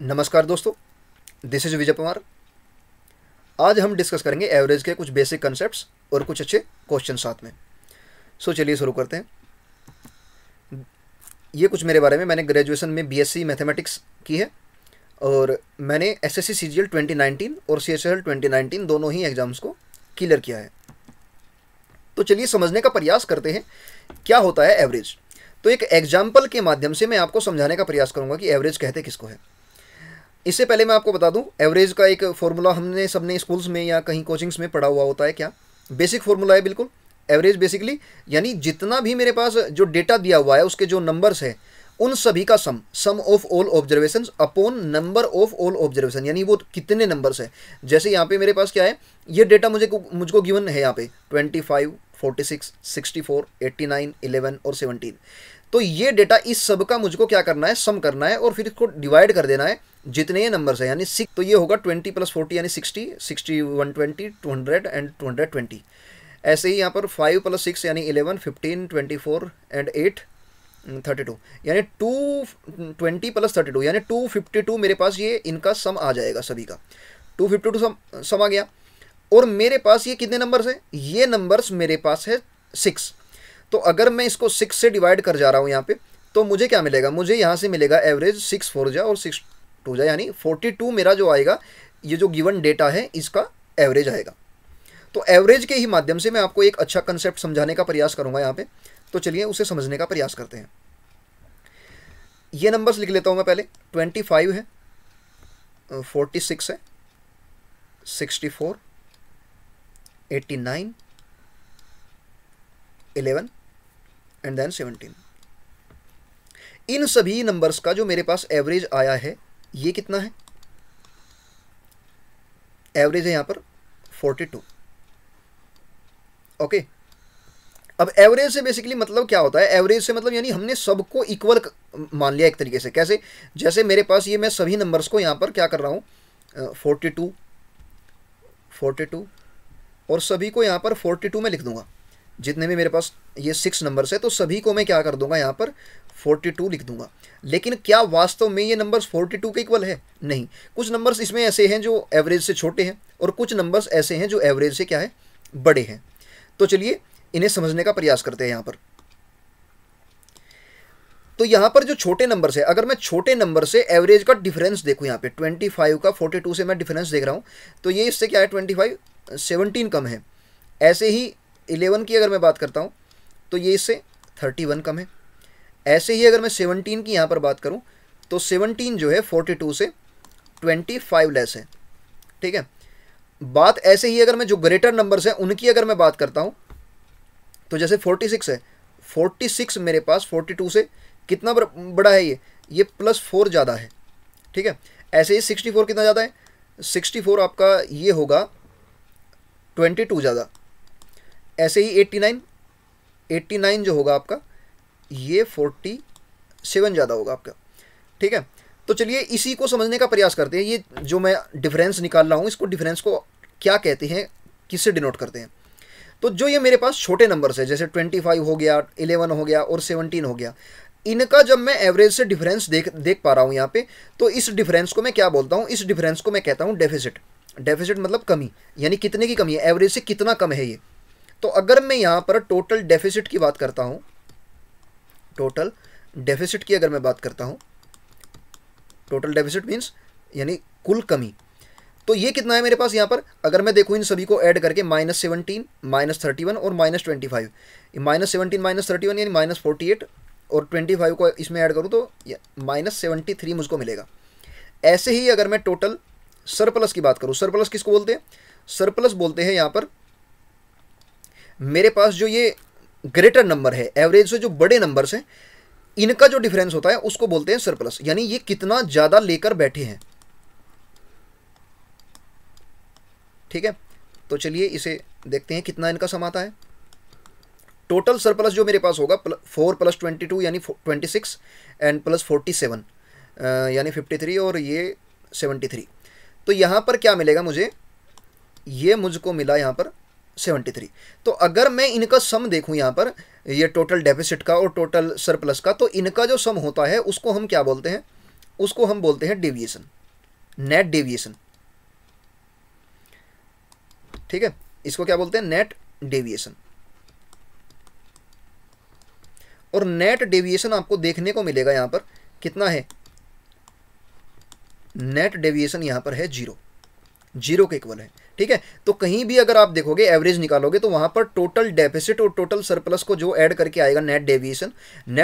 नमस्कार दोस्तों, this is Vijay Kumar. आज हम डिस्कस करेंगे एवरेज के कुछ बेसिक कंसेप्ट्स और कुछ अच्छे क्वेश्चन साथ में। चलिए शुरू करते हैं। ये कुछ मेरे बारे में, मैंने ग्रेजुएशन में बीएससी मैथमेटिक्स की है और मैंने एसएससी सीजीएल 2019 और सीएचएल 2019 दोनों ही एग्जाम्स को क्लियर किया है। तो चलिए समझने का प्रयास करते हैं क्या होता है एवरेज। तो एक एग्जाम्पल के माध्यम से मैं आपको समझाने का प्रयास करूंगा कि एवरेज कहते किसको है। इससे पहले मैं आपको बता दूं, एवरेज का एक फॉर्मूला हमने सबने स्कूल्स में या कहीं कोचिंग्स में पढ़ा हुआ होता है। क्या बेसिक फॉर्मूला है? बिल्कुल। एवरेज बेसिकली यानी जितना भी मेरे पास जो डेटा दिया हुआ है उसके जो नंबर्स है उन सभी का sum of all observations upon number of all observation, यानी वो कितने नंबर्स है। जैसे यहाँ पे मेरे पास क्या है, ये डेटा मुझको गिवन है यहाँ पे 25, 46, 64, 89, 11 और 17। तो ये डेटा इस सब का मुझको क्या करना है, सम करना है और फिर इसको डिवाइड कर देना है जितने ये नंबर्स है, यानी 6। तो ये होगा 20 + 40 यानी 60, 60, 120, 200 एंड 220। ऐसे ही यहाँ पर 5 + 6 यानी 11, 15, 24 एंड 8 32, यानी 220 + 32 यानी 252 मेरे पास ये इनका सम आ जाएगा सभी का। 252 सम आ गया। और मेरे पास ये कितने नंबर्स हैं? ये नंबर्स मेरे पास है 6। तो अगर मैं इसको 6 से डिवाइड कर जा रहा हूँ यहाँ पे, तो मुझे क्या मिलेगा? मुझे यहाँ से मिलेगा एवरेज 6 4 जा और 6 2 जा, यानी 42 मेरा जो आएगा, ये जो गिवन डेटा है इसका एवरेज आएगा। तो एवरेज के ही माध्यम से मैं आपको एक अच्छा कंसेप्ट समझाने का प्रयास करूंगा यहाँ पे। तो चलिए उसे समझने का प्रयास करते हैं। ये नंबर्स लिख लेता हूँ मैं पहले। 25 है, 46 है, 64, 89, 11 एंड देन 17। इन सभी नंबर्स का जो मेरे पास एवरेज आया है, ये कितना है? एवरेज है यहाँ पर 42। ओके। अब एवरेज से बेसिकली मतलब क्या होता है? एवरेज से मतलब यानी हमने सबको इक्वल मान लिया एक तरीके से। कैसे? जैसे मेरे पास ये मैं सभी नंबर्स को यहाँ पर क्या कर रहा हूँ, 42 42 और सभी को यहाँ पर 42 में लिख दूंगा। जितने भी मेरे पास ये 6 नंबर्स है तो सभी को मैं क्या कर दूंगा, यहाँ पर 42 लिख दूंगा। लेकिन क्या वास्तव में ये नंबर्स 42 के इक्वल है? नहीं। कुछ नंबर्स इसमें ऐसे हैं जो एवरेज से छोटे हैं और कुछ नंबर्स ऐसे हैं जो एवरेज से क्या है, बड़े हैं। तो चलिए इन्हें समझने का प्रयास करते हैं यहाँ पर। तो यहाँ पर जो छोटे नंबर्स है, अगर मैं छोटे नंबर से एवरेज का डिफरेंस देखूँ, यहाँ पे 25 का 42 से मैं डिफरेंस देख रहा हूँ, तो ये इससे क्या है, 25 17 कम है। ऐसे ही 11 की अगर मैं बात करता हूँ तो ये इससे 31 कम है। ऐसे ही अगर मैं 17 की यहाँ पर बात करूँ तो 17 जो है 42 से 25 लेस है। ठीक है। बात ऐसे ही अगर मैं जो ग्रेटर नंबर्स हैं उनकी अगर मैं बात करता हूँ तो जैसे 46 है, 46 मेरे पास 42 से कितना बड़ा है, ये +4 ज़्यादा है। ठीक है। ऐसे ही 64 कितना ज़्यादा है? 64 आपका ये होगा 22 ज़्यादा। ऐसे ही 89 जो होगा आपका, ये 47 ज़्यादा होगा आपका। ठीक है। तो चलिए इसी को समझने का प्रयास करते हैं। ये जो मैं डिफरेंस निकाल रहा हूँ, इसको डिफरेंस को क्या कहते हैं, किससे डिनोट करते हैं? तो जो ये मेरे पास छोटे नंबर्स है, जैसे 25 हो गया, 11 हो गया और 17 हो गया, इनका जब मैं एवरेज से डिफरेंस देख पा रहा हूँ यहाँ पे, तो इस डिफरेंस को मैं क्या बोलता हूँ? इस डिफरेंस को मैं कहता हूँ डेफिसिट। डेफिसिट मतलब कमी, यानी कितने की कमी है, एवरेज से कितना कम है ये। तो अगर मैं यहाँ पर टोटल डेफिसिट की बात करता हूँ, टोटल डेफिसिट की अगर मैं बात करता हूँ, टोटल डेफिसिट मीन्स यानी कुल कमी, तो ये कितना है मेरे पास यहाँ पर? अगर मैं देखूँ इन सभी को ऐड करके, -17, -31 और -25, -17 -31 यानी -48 और 25 को इसमें ऐड करूँ तो -73 मुझको मिलेगा। ऐसे ही अगर मैं टोटल सरप्लस की बात करूँ, सरप्लस किसको बोलते हैं? सरप्लस बोलते हैं यहाँ पर मेरे पास जो ये ग्रेटर नंबर है, एवरेज से जो बड़े नंबर्स हैं, इनका जो डिफरेंस होता है उसको बोलते हैं सरप्लस, यानी ये कितना ज़्यादा लेकर बैठे हैं। ठीक है। तो चलिए इसे देखते हैं कितना इनका सम आता है। टोटल सरप्लस जो मेरे पास होगा 4 + 22 यानी 26 एंड +47 यानी 53 और ये 73। तो यहाँ पर क्या मिलेगा मुझे? ये मुझको मिला यहाँ पर 73। तो अगर मैं इनका सम देखूँ यहाँ पर, ये टोटल डेफिसिट का और टोटल सरप्लस का, तो इनका जो सम होता है उसको हम क्या बोलते हैं? उसको हम बोलते हैं डेविएशन, नेट डेविएशन। ठीक है, इसको क्या बोलते हैं? Net deviation. और नेट डेविएशन आपको देखने को मिलेगा यहां पर कितना है? नेट डेविएशन यहां पर है 0, 0 के इक्वल है। ठीक है, तो कहीं भी अगर आप देखोगे एवरेज निकालोगे तो वहां पर टोटल डेफिसिट और टोटल सरप्लस को जो ऐड करके आएगा नेट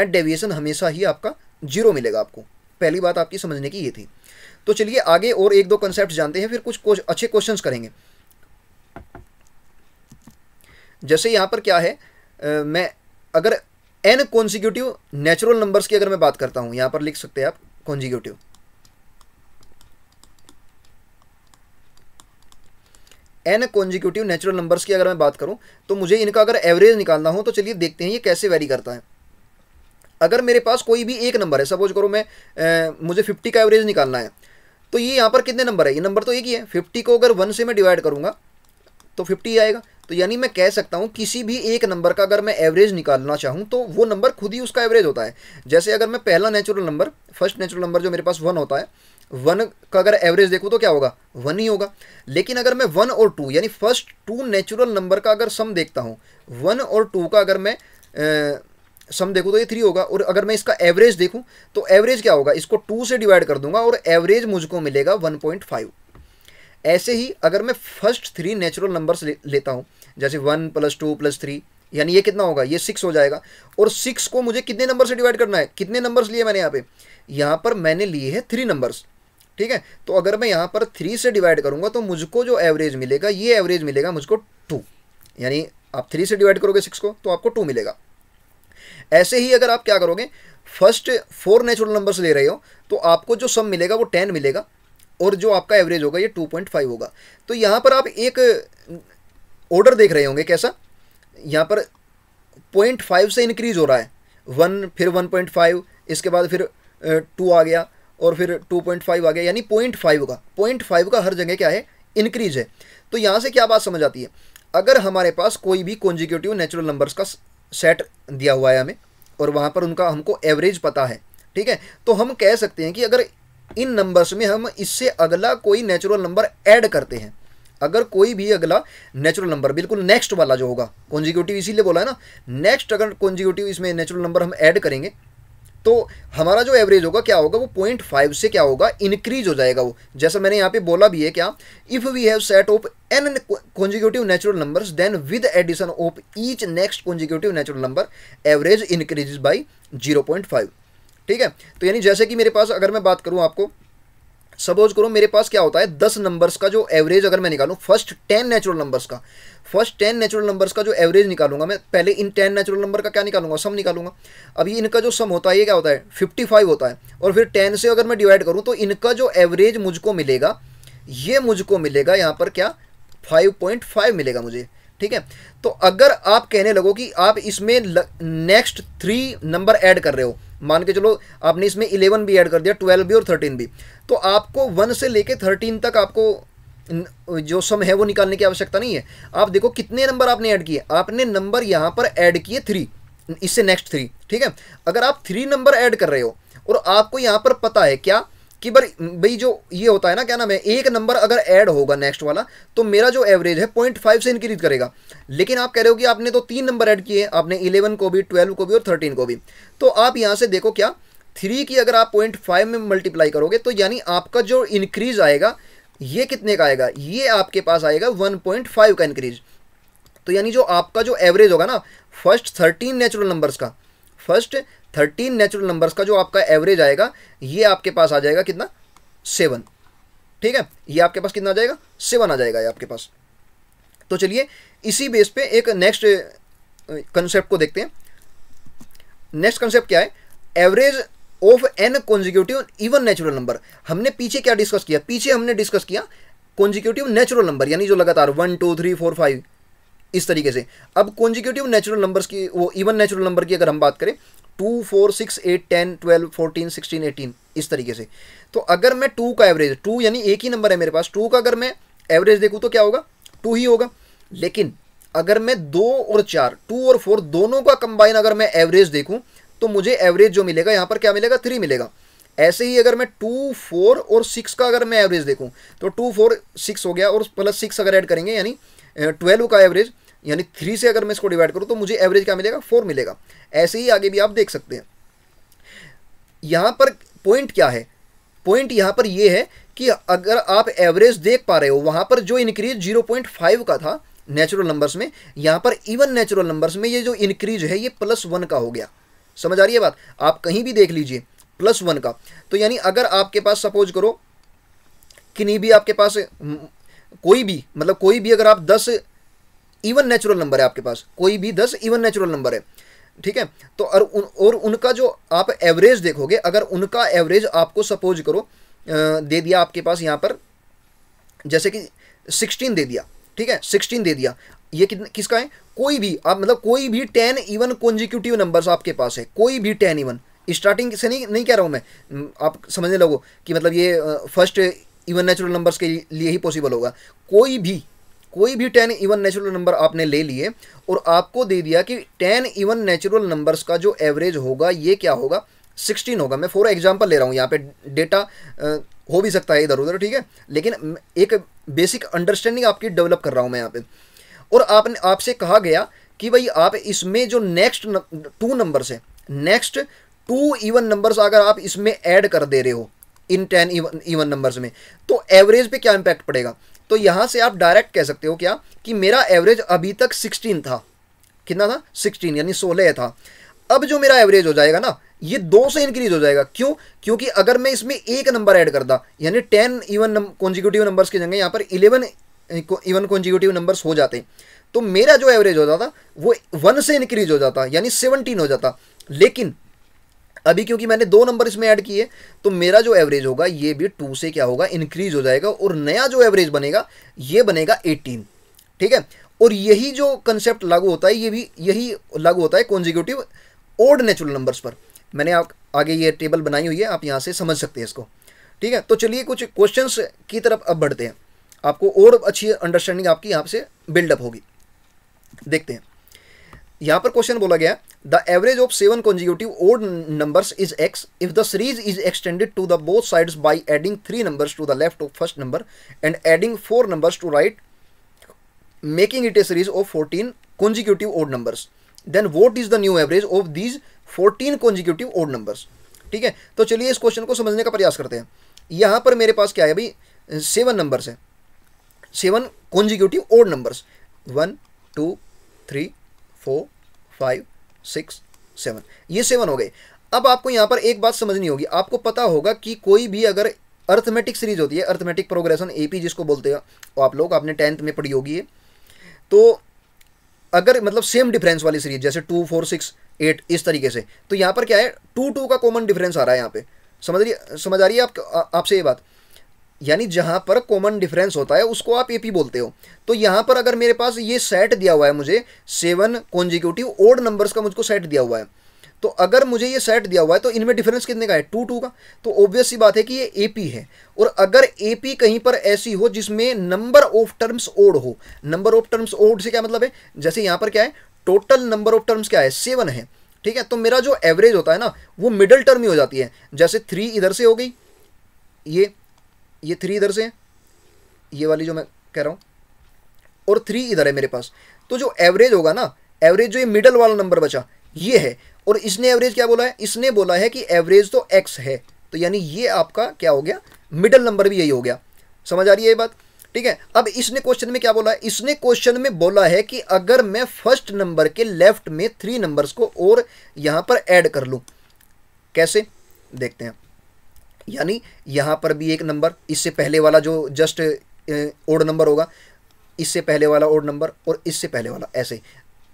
डेविएशन हमेशा ही आपका 0 मिलेगा आपको। पहली बात आपकी समझने की ये थी। तो चलिए आगे और एक दो कंसेप्ट जानते हैं, फिर कुछ अच्छे क्वेश्चंस करेंगे। जैसे यहां पर क्या है, मैं अगर n कॉन्जिक्यूटिव नेचुरल नंबर्स की अगर मैं बात करता हूं, यहां पर लिख सकते हैं आप consecutive, n consecutive natural numbers की अगर मैं बात करूं तो मुझे इनका अगर एवरेज निकालना हो तो चलिए देखते हैं ये कैसे वेरी करता है। अगर मेरे पास कोई भी एक नंबर है, सपोज करो मैं मुझे 50 का एवरेज निकालना है, तो ये यहाँ पर कितने नंबर है? ये नंबर तो एक ही है। 50 को अगर 1 से मैं डिवाइड करूंगा तो 50 आएगा। तो यानी मैं कह सकता हूँ किसी भी एक नंबर का अगर मैं एवरेज निकालना चाहूँ तो वो नंबर खुद ही उसका एवरेज होता है। जैसे अगर मैं पहला natural number, first natural number जो मेरे पास 1 होता है, 1 का अगर एवरेज देखूँ तो क्या होगा? 1 ही होगा। लेकिन अगर मैं 1 और 2 यानी फर्स्ट 2 नेचुरल नंबर का अगर सम देखता हूँ, 1 और 2 का अगर मैं सम देखूँ तो ये 3 होगा। और अगर मैं इसका एवरेज देखूँ तो एवरेज क्या होगा? इसको 2 से डिवाइड कर दूंगा और एवरेज मुझको मिलेगा 1.5। ऐसे ही अगर मैं फर्स्ट 3 नेचुरल नंबर्स लेता हूँ, जैसे 1 + 2 + 3, यानी ये कितना होगा? ये 6 हो जाएगा। और 6 को मुझे कितने नंबर से डिवाइड करना है? कितने नंबर्स लिए मैंने यहाँ पर मैंने लिए हैं 3 नंबर्स। ठीक है, तो अगर मैं यहाँ पर 3 से डिवाइड करूँगा तो मुझको जो एवरेज मिलेगा, ये एवरेज मिलेगा मुझको 2। यानी आप 3 से डिवाइड करोगे 6 को तो आपको 2 मिलेगा। ऐसे ही अगर आप क्या करोगे, फर्स्ट 4 नेचुरल नंबर्स ले रहे हो तो आपको जो सम मिलेगा वो 10 मिलेगा और जो आपका एवरेज होगा ये 2.5 होगा। तो यहाँ पर आप एक ऑर्डर देख रहे होंगे कैसा, यहाँ पर 0.5 से इंक्रीज हो रहा है, 1 फिर 1.5, इसके बाद फिर 2 आ गया और फिर 2.5 आ गया, यानी 0.5 का हर जगह क्या है? इंक्रीज है। तो यहाँ से क्या बात समझ आती है, अगर हमारे पास कोई भी कॉन्जिक्यूटिव नेचुरल नंबर्स का सेट दिया हुआ है हमें और वहाँ पर उनका हमको एवरेज पता है, ठीक है, तो हम कह सकते हैं कि अगर इन नंबर्स में हम इससे अगला कोई नेचुरल नंबर ऐड करते हैं, अगर कोई भी अगला नेचुरल नंबर बिल्कुल नेक्स्ट वाला जो होगा, कॉन्जिक्यूटिव इसीलिए बोला है ना, नेक्स्ट अगर कॉन्जिक्यूटिव इसमें नेचुरल नंबर हम ऐड करेंगे तो हमारा जो एवरेज होगा क्या होगा? वो 0.5 से क्या होगा? इंक्रीज हो जाएगा वो। जैसा मैंने यहाँ पे बोला भी है क्या, if we have set of n consecutive natural numbers then with addition of each next consecutive natural number average increases by 0.5। ठीक है, तो यानी जैसे कि मेरे पास अगर मैं बात करूँ आपको, सपोज करो मेरे पास क्या होता है 10 नंबर्स का जो एवरेज अगर मैं निकालूं, फर्स्ट 10 नेचुरल नंबर्स का, फर्स्ट 10 नेचुरल नंबर्स का जो एवरेज निकालूंगा मैं, पहले इन 10 नेचुरल नंबर का क्या निकालूंगा? सम निकालूंगा। अभी इनका जो सम होता है ये क्या होता है? 55 होता है। और फिर 10 से अगर मैं डिवाइड करूं तो इनका जो एवरेज मुझको मिलेगा, ये मुझको मिलेगा यहाँ पर क्या? 5.5 मिलेगा मुझे। ठीक है, तो अगर आप कहने लगो कि आप इसमें नेक्स्ट 3 नंबर ऐड कर रहे हो, मान के चलो आपने इसमें 11 भी ऐड कर दिया, 12 भी और 13 भी, तो आपको 1 से लेके 13 तक आपको जो सम है वो निकालने की आवश्यकता नहीं है। आप देखो कितने नंबर आपने ऐड किए, आपने नंबर यहाँ पर ऐड किए 3, इससे नेक्स्ट 3। ठीक है, अगर आप 3 नंबर ऐड कर रहे हो और आपको यहाँ पर पता है क्या कि भाई जो ये होता है ना, क्या नाम है, एक नंबर अगर ऐड होगा नेक्स्ट वाला तो मेरा जो एवरेज है 0.5 से इंक्रीज करेगा। लेकिन आप कह रहे हो कि आपने तो 3 नंबर ऐड किए, आपने 11 को भी, 12 को भी और 13 को भी, तो आप यहाँ से देखो क्या, 3 की अगर आप 0.5 में मल्टीप्लाई करोगे तो यानी आपका जो इंक्रीज आएगा ये कितने का आएगा? ये आपके पास आएगा 1.5 का इंक्रीज। तो यानी जो आपका जो एवरेज होगा ना फर्स्ट 13 नेचुरल नंबर्स का, फर्स्ट 13 नेचुरल नंबर्स का जो आपका एवरेज आएगा ये आपके पास आ जाएगा कितना? 7। ठीक है, ये आपके पास कितना आ जाएगा? 7 आ जाएगा ये आपके पास। तो चलिए इसी बेस पे एक नेक्स्ट कंसेप्ट को देखते हैं। नेक्स्ट कंसेप्ट क्या है? Average of n consecutive even natural number. हमने पीछे क्या डिस्कस किया? पीछे हमने डिस्कस किया कॉन्जिक्यूटिव नेचुरल नंबर, यानी जो लगातार 1 2 3 4 5 इस तरीके से। अब कॉन्जिक्यूटिव नेचुरल नंबर्स की, वो इवन नेचुरल नंबर की अगर हम बात करें 2 4 6 8 10 12 14 16 18 इस तरीके से। तो अगर मैं 2 का एवरेज, 2 यानी एक ही नंबर है मेरे पास, 2 का अगर मैं एवरेज देखूँ तो क्या होगा? 2 ही होगा। लेकिन अगर मैं 2 और 4, 2 और 4 दोनों का कंबाइन अगर मैं एवरेज देखूँ तो मुझे एवरेज जो मिलेगा यहाँ पर क्या मिलेगा? 3 मिलेगा। ऐसे ही अगर मैं 2, 4 और 6 का अगर मैं एवरेज देखूं तो 2, 4, 6 हो गया और प्लस 6 अगर ऐड करेंगे यानी 12 का एवरेज, यानी 3 से अगर मैं इसको डिवाइड करूं तो मुझे एवरेज क्या मिलेगा, 4 मिलेगा। ऐसे ही आगे भी आप देख सकते हैं। यहाँ पर पॉइंट क्या है, पॉइंट यहाँ पर ये है कि अगर आप एवरेज देख पा रहे हो, वहाँ पर जो इंक्रीज 0.5 का था नेचुरल नंबर्स में, यहाँ पर इवन नेचुरल नंबर्स में ये जो इंक्रीज है ये +1 का हो गया। समझ आ रही है बात, आप कहीं भी देख लीजिए +1 का। तो यानी अगर आपके पास सपोज करो कि नहीं भी आपके पास कोई भी, मतलब कोई भी अगर आप 10 इवन नेचुरल नंबर है आपके पास, कोई भी 10 इवन नेचुरल नंबर है, ठीक है, तो और उनका जो आप एवरेज देखोगे, अगर उनका एवरेज आपको सपोज करो दे दिया आपके पास यहाँ पर जैसे कि 16 दे दिया, ठीक है, 16 दे दिया, ये किसका है, कोई भी आप मतलब कोई भी 10 इवन कॉन्जिक्यूटिव नंबर्स आपके पास है, कोई भी 10 इवन, स्टार्टिंग से नहीं कह रहा हूँ मैं, आप समझने लगो कि मतलब ये फर्स्ट इवन नेचुरल नंबर्स के लिए ही पॉसिबल होगा। कोई भी 10 इवन नेचुरल नंबर आपने ले लिए और आपको दे दिया कि 10 इवन नेचुरल नंबर्स का जो एवरेज होगा ये क्या होगा, 16 होगा। मैं फॉर एग्जांपल ले रहा हूँ, यहाँ पे डेटा हो भी सकता है इधर उधर, ठीक है, लेकिन एक बेसिक अंडरस्टैंडिंग आपकी डेवलप कर रहा हूँ मैं यहाँ पे। और आपसे कहा गया कि भाई आप इसमें जो नेक्स्ट 2 नंबर्स है, नेक्स्ट 2 इवन नंबर्स अगर आप इसमें ऐड कर दे रहे हो इन 10 इवन नंबर्स में, तो एवरेज पे क्या इम्पैक्ट पड़ेगा। तो यहाँ से आप डायरेक्ट कह सकते हो क्या कि मेरा एवरेज अभी तक 16 था, कितना था, 16 यानी 16 था। अब जो मेरा एवरेज हो जाएगा ना, ये 2 से इंक्रीज हो जाएगा। क्यों, क्योंकि अगर मैं इसमें एक नंबर ऐड कर दा, यानी 10 इवन कॉन्जिक्यूटिव नंबर्स की जगह यहाँ पर 11 इवन कॉन्जिक्यूटिव नंबर्स हो जाते, तो मेरा जो एवरेज होता था वो 1 से इंक्रीज हो जाता, यानी 17 हो जाता। लेकिन अभी क्योंकि मैंने 2 नंबर इसमें ऐड किए, तो मेरा जो एवरेज होगा ये भी 2 से क्या होगा, इंक्रीज हो जाएगा, और नया जो एवरेज बनेगा ये बनेगा 18, ठीक है। और यही जो कंसेप्ट लागू होता है, ये भी यही लागू होता है कॉन्जिक्यूटिव ओड नेचुरल नंबर्स पर। मैंने आगे ये टेबल बनाई हुई है, आप यहाँ से समझ सकते हैं इसको, ठीक है। तो चलिए कुछ क्वेश्चंस की तरफ अब बढ़ते हैं, आपको और अच्छी अंडरस्टैंडिंग आपकी यहाँ से बिल्डअप होगी। देखते हैं, यहाँ पर क्वेश्चन बोला गया, the average of 7 consecutive odd numbers is x if the series is extended to the both sides by adding 3 numbers to the left of first number and adding 4 numbers to right, making it a series of 14 consecutive odd numbers. Then what is the new average of these 14 consecutive odd numbers? ठीक है, तो चलिए इस question को समझने का प्रयास करते हैं। यहाँ पर मेरे पास क्या है भाई, 7 नंबर्स है, 7 consecutive odd numbers, 1, 2, 3, 4, 5, 6, 7, ये 7 हो गए। अब आपको यहाँ पर एक बात समझनी होगी, आपको पता होगा कि कोई भी अगर अर्थमेटिक सीरीज होती है, अर्थमेटिक प्रोग्रेशन एपी जिसको बोलते हैं, वो आप लोग आपने 10th में पढ़ी होगी, तो अगर मतलब सेम डिफरेंस वाली सीरीज जैसे 2, 4, 6, 8 इस तरीके से, तो यहाँ पर क्या है, 2, 2 का कॉमन डिफरेंस आ रहा है यहाँ पे। समझ आ रही है आपसे ये बात, यानी जहाँ पर कॉमन डिफरेंस होता है उसको आप एपी बोलते हो। तो यहाँ पर अगर मेरे पास ये सेट दिया हुआ है, मुझे 7 कॉन्जिक्यूटिव ओड नंबर्स का मुझको सेट दिया हुआ है, तो अगर मुझे ये सेट दिया हुआ है तो इनमें डिफरेंस कितने का है, 2, 2 का, तो ऑब्वियस सी बात है कि ये एपी है। और अगर एपी कहीं पर ऐसी हो जिसमें नंबर ऑफ टर्म्स ओड हो, नंबर ऑफ टर्म्स ओड से क्या मतलब है, जैसे यहाँ पर क्या है, टोटल नंबर ऑफ टर्म्स क्या है, 7 है, ठीक है, तो मेरा जो एवरेज होता है ना वो मिडल टर्म ही हो जाती है। जैसे 3 इधर से हो गई, ये 3 इधर से है, ये वाली जो मैं कह रहा हूँ, और 3 इधर है मेरे पास, तो जो एवरेज होगा ना, एवरेज जो ये मिडल वाला नंबर बचा ये है। और इसने एवरेज क्या बोला है, इसने बोला है कि एवरेज तो x है, तो यानी ये आपका क्या हो गया, मिडल नंबर भी यही हो गया। समझ आ रही है ये बात, ठीक है। अब इसने क्वेश्चन में क्या बोला है, इसने क्वेश्चन में बोला है कि अगर मैं फर्स्ट नंबर के लेफ्ट में 3 नंबर्स को और यहां पर ऐड कर लूं, कैसे देखते हैं। यानी यहां पर भी एक नंबर, इससे पहले वाला जो जस्ट ओड नंबर होगा, इससे पहले वाला ओड नंबर, और इससे पहले वाला, ऐसे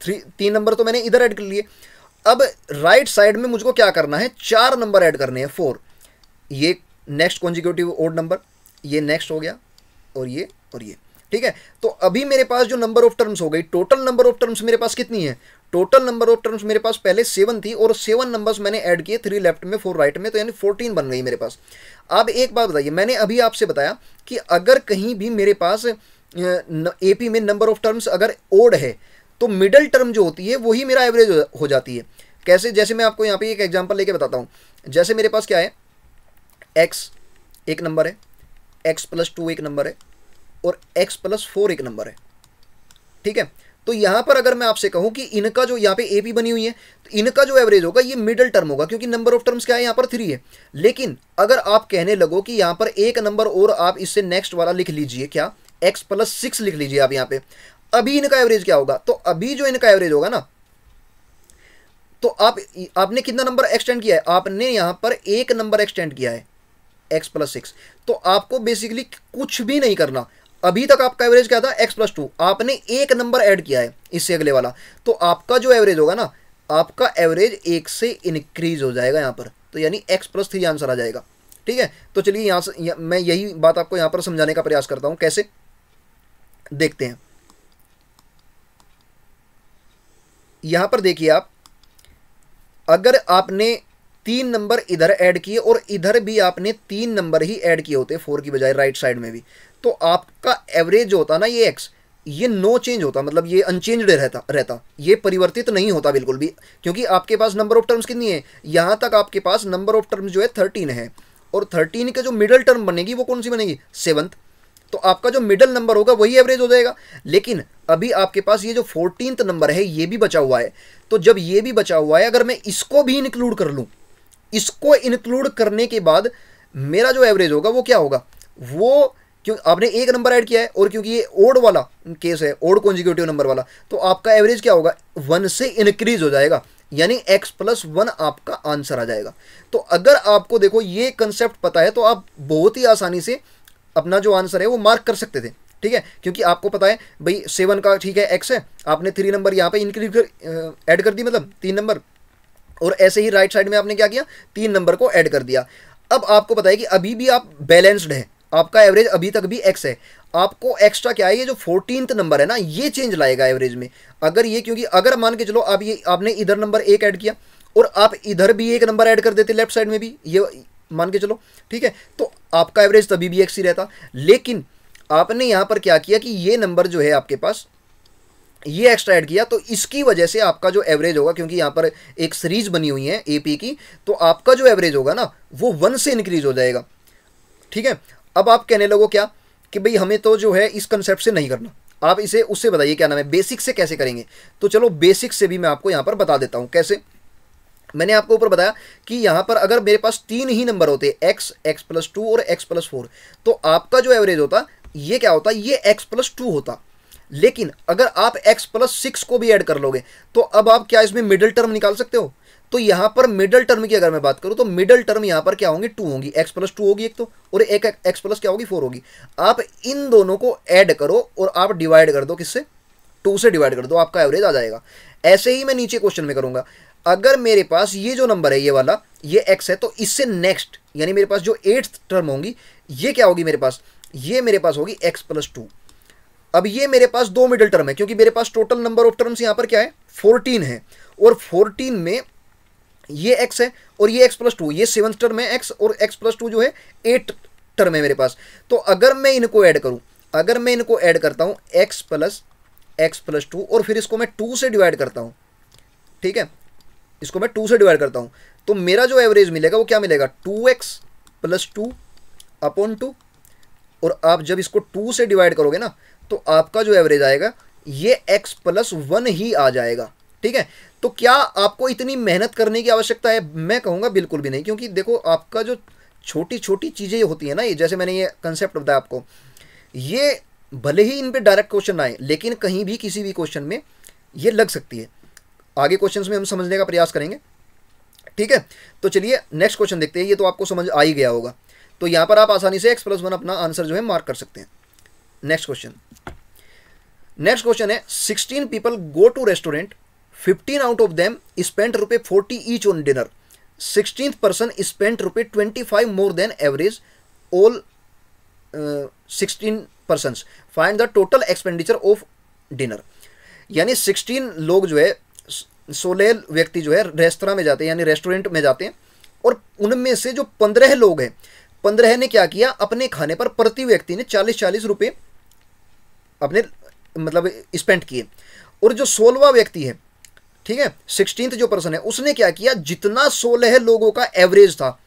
3 नंबर तो मैंने इधर ऐड कर लिए। अब राइट साइड में मुझको क्या करना है, 4 नंबर ऐड करने हैं, 4, ये नेक्स्ट कॉन्जिक्यूटिव ओड नंबर, ये नेक्स्ट हो गया, और ये, ठीक है। तो अभी मेरे पास जो नंबर ऑफ टर्म्स हो गई, टोटल नंबर ऑफ टर्म्स मेरे पास कितनी है, टोटल नंबर ऑफ टर्म्स मेरे पास पहले 7 थी, और 7 नंबर्स मैंने ऐड किए, 3 लेफ्ट में 4 राइट में, तो यानी 14 बन गई मेरे पास। अब एक बात बताइए, मैंने अभी आपसे बताया कि अगर कहीं भी मेरे पास एपी में नंबर ऑफ टर्म्स अगर ओड है तो मिडल टर्म जो होती है वही मेरा एवरेज हो जाती है। कैसे, जैसे मैं आपको यहाँ पे एक एग्जांपल लेके बताता हूँ। जैसे मेरे पास क्या है, x एक नंबर है, x+2 एक नंबर है, और x+4 एक नंबर है। ठीक है, तो यहां पर अगर मैं आपसे कहूं कि इनका जो यहाँ पे AP बनी हुई है, तो इनका जो एवरेज होगा ये मिडल टर्म होगा, क्योंकि नंबर ऑफ टर्म्स क्या है यहाँ पर 3 है। लेकिन अगर आप कहने लगो कि यहाँ पर एक नंबर और आप इससे नेक्स्ट वाला लिख लीजिए, क्या, x+6 लिख लीजिए आप यहाँ पे, अभी इनका एवरेज क्या होगा, तो अभी जो इनका एवरेज होगा ना, तो आपने कितना नंबर एक्सटेंड किया है, आपने यहां पर एक नंबर एक्सटेंड किया है x+6, तो आपको बेसिकली कुछ भी नहीं करना। अभी तक आपका एवरेज क्या था, x+2, आपने एक नंबर ऐड किया है इससे अगले वाला, तो आपका जो एवरेज होगा ना, आपका एवरेज 1 से इंक्रीज हो जाएगा यहाँ पर, तो यानी x+3 आंसर आ जाएगा। ठीक है, तो चलिए यहाँ से मैं यही बात आपको यहाँ पर समझाने का प्रयास करता हूँ, कैसे देखते हैं। यहाँ पर देखिए आप, अगर आपने 3 नंबर इधर ऐड किए और इधर भी आपने 3 नंबर ही ऐड किए होते 4 की बजाय राइट साइड में भी, तो आपका एवरेज जो होता ना ये x, ये नो चेंज होता, मतलब ये अनचेंज्ड रहता, ये परिवर्तित नहीं होता बिल्कुल भी, क्योंकि आपके पास नंबर ऑफ टर्म्स कितनी है, यहाँ तक आपके पास नंबर ऑफ टर्म्स जो है 13 है, और 13 का जो मिडल टर्म बनेगी वो कौन सी बनेगी, 7th, तो आपका जो मिडल नंबर होगा वही एवरेज हो जाएगा। लेकिन अभी आपके पास ये जो 14th नंबर है ये भी बचा हुआ है, तो जब ये भी बचा हुआ है, अगर मैं इसको भी इंक्लूड कर लूँ, इसको इंक्लूड करने के बाद मेरा जो एवरेज होगा वो क्या होगा, वो क्यों आपने एक नंबर ऐड किया है, और क्योंकि ये ओड वाला केस है, ओड कॉन्जिक्यूटिव नंबर वाला, तो आपका एवरेज क्या होगा, 1 से इंक्रीज हो जाएगा, यानी x+1 आपका आंसर आ जाएगा। तो अगर आपको देखो ये कंसेप्ट पता है, तो आप बहुत ही आसानी से अपना जो आंसर है वो मार्क कर सकते थे। ठीक है, क्योंकि आपको पता है भाई 7 का ठीक है x है, आपने 3 नंबर यहाँ पे इंक्रीज ऐड कर दी, मतलब 3 नंबर, और ऐसे ही राइट साइड में आपने क्या किया, 3 नंबर को ऐड कर दिया। अब आपको पता है कि अभी भी आप बैलेंस्ड है, आपका एवरेज अभी तक भी x है, आपको एक्स्ट्रा क्या है, ये जो 14th नंबर है ना, ये चेंज लाएगा एवरेज में। अगर ये, क्योंकि अगर मान के चलो आप ये आपने इधर नंबर 1 ऐड किया और आप इधर भी एक नंबर ऐड कर देते लेफ्ट साइड में भी, ये मान के चलो, ठीक है, तो आपका एवरेज तभी भी x ही रहता। लेकिन आपने यहाँ पर क्या किया कि ये नंबर जो है आपके पास, ये एक्स्ट्रा ऐड किया, तो इसकी वजह से आपका जो एवरेज होगा, क्योंकि यहाँ पर एक सीरीज बनी हुई है AP की, तो आपका जो एवरेज होगा ना वो 1 से इंक्रीज हो जाएगा। ठीक है, अब आप कहने लगो क्या कि भाई हमें तो जो है इस कंसेप्ट से नहीं करना, आप इसे उससे बताइए क्या नाम है, बेसिक से कैसे करेंगे। तो चलो बेसिक से भी मैं आपको यहाँ पर बता देता हूँ कैसे। मैंने आपको ऊपर बताया कि यहाँ पर अगर मेरे पास 3 ही नंबर होते, x, x+2 और x+4, तो आपका जो एवरेज होता ये क्या होता, ये x+2 होता। लेकिन अगर आप x+6 को भी ऐड कर लोगे, तो अब आप क्या इसमें मिडिल टर्म निकाल सकते हो। तो यहाँ पर मिडिल टर्म की अगर मैं बात करूँ, तो मिडिल टर्म यहाँ पर क्या होंगी, 2 होंगी, x+2 होगी एक तो, और एक x+ क्या होगी, 4 होगी। आप इन दोनों को ऐड करो और आप डिवाइड कर दो, किससे, 2 से डिवाइड कर दो, आपका एवरेज आ जाएगा। ऐसे ही मैं नीचे क्वेश्चन में करूँगा, अगर मेरे पास ये जो नंबर है ये वाला, ये x है, तो इससे नेक्स्ट यानी मेरे पास जो 8th टर्म होंगी, ये क्या होगी मेरे पास, ये मेरे पास होगी x+2। अब ये मेरे पास 2 मिडिल टर्म है, क्योंकि मेरे पास टोटल नंबर ऑफ टर्म्स यहाँ पर क्या है, 14 है, और 14 में ये x है और ये x+2, ये 7th टर्म है x, और x+2 जो है 8 टर्म है मेरे पास। तो अगर मैं इनको ऐड करूं, अगर मैं इनको ऐड करता हूं x+2, और फिर इसको मैं 2 से डिवाइड करता हूं, ठीक है, इसको मैं 2 से डिवाइड करता हूं, तो मेरा जो एवरेज मिलेगा वो क्या मिलेगा, 2x+2/2। और आप जब इसको 2 से डिवाइड करोगे ना, तो आपका जो एवरेज आएगा ये x+1 ही आ जाएगा। ठीक है, तो क्या आपको इतनी मेहनत करने की आवश्यकता है, मैं कहूँगा बिल्कुल भी नहीं, क्योंकि देखो आपका जो छोटी छोटी चीज़ें होती हैं ना, ये जैसे मैंने ये कंसेप्ट बताया आपको, ये भले ही इन पे डायरेक्ट क्वेश्चन आए, लेकिन कहीं भी किसी भी क्वेश्चन में ये लग सकती है। आगे क्वेश्चंस में हम समझने का प्रयास करेंगे। ठीक है, तो चलिए नेक्स्ट क्वेश्चन देखते हैं। ये तो आपको समझ आ ही गया होगा, तो यहाँ पर आप आसानी से x+1 अपना आंसर जो है मार्क कर सकते हैं। नेक्स्ट क्वेश्चन है 16 people go to restaurant, 15 out of them spent ₹40 each on dinner, 16th person spent ₹25 more than average all 16 persons, find the total expenditure of dinner. यानी 16 लोग जो है, 16 व्यक्ति जो है रेस्तरां में जाते हैं, यानी रेस्टोरेंट में जाते हैं, और उनमें से जो 15 लोग हैं, 15 ने क्या किया, अपने खाने पर प्रति व्यक्ति ने 40-40 रुपये अपने मतलब स्पेंड किए। और जो 16वां व्यक्ति है, ठीक है, 16th जो पर्सन है, उसने क्या किया, जितना 16 लोगों का एवरेज था,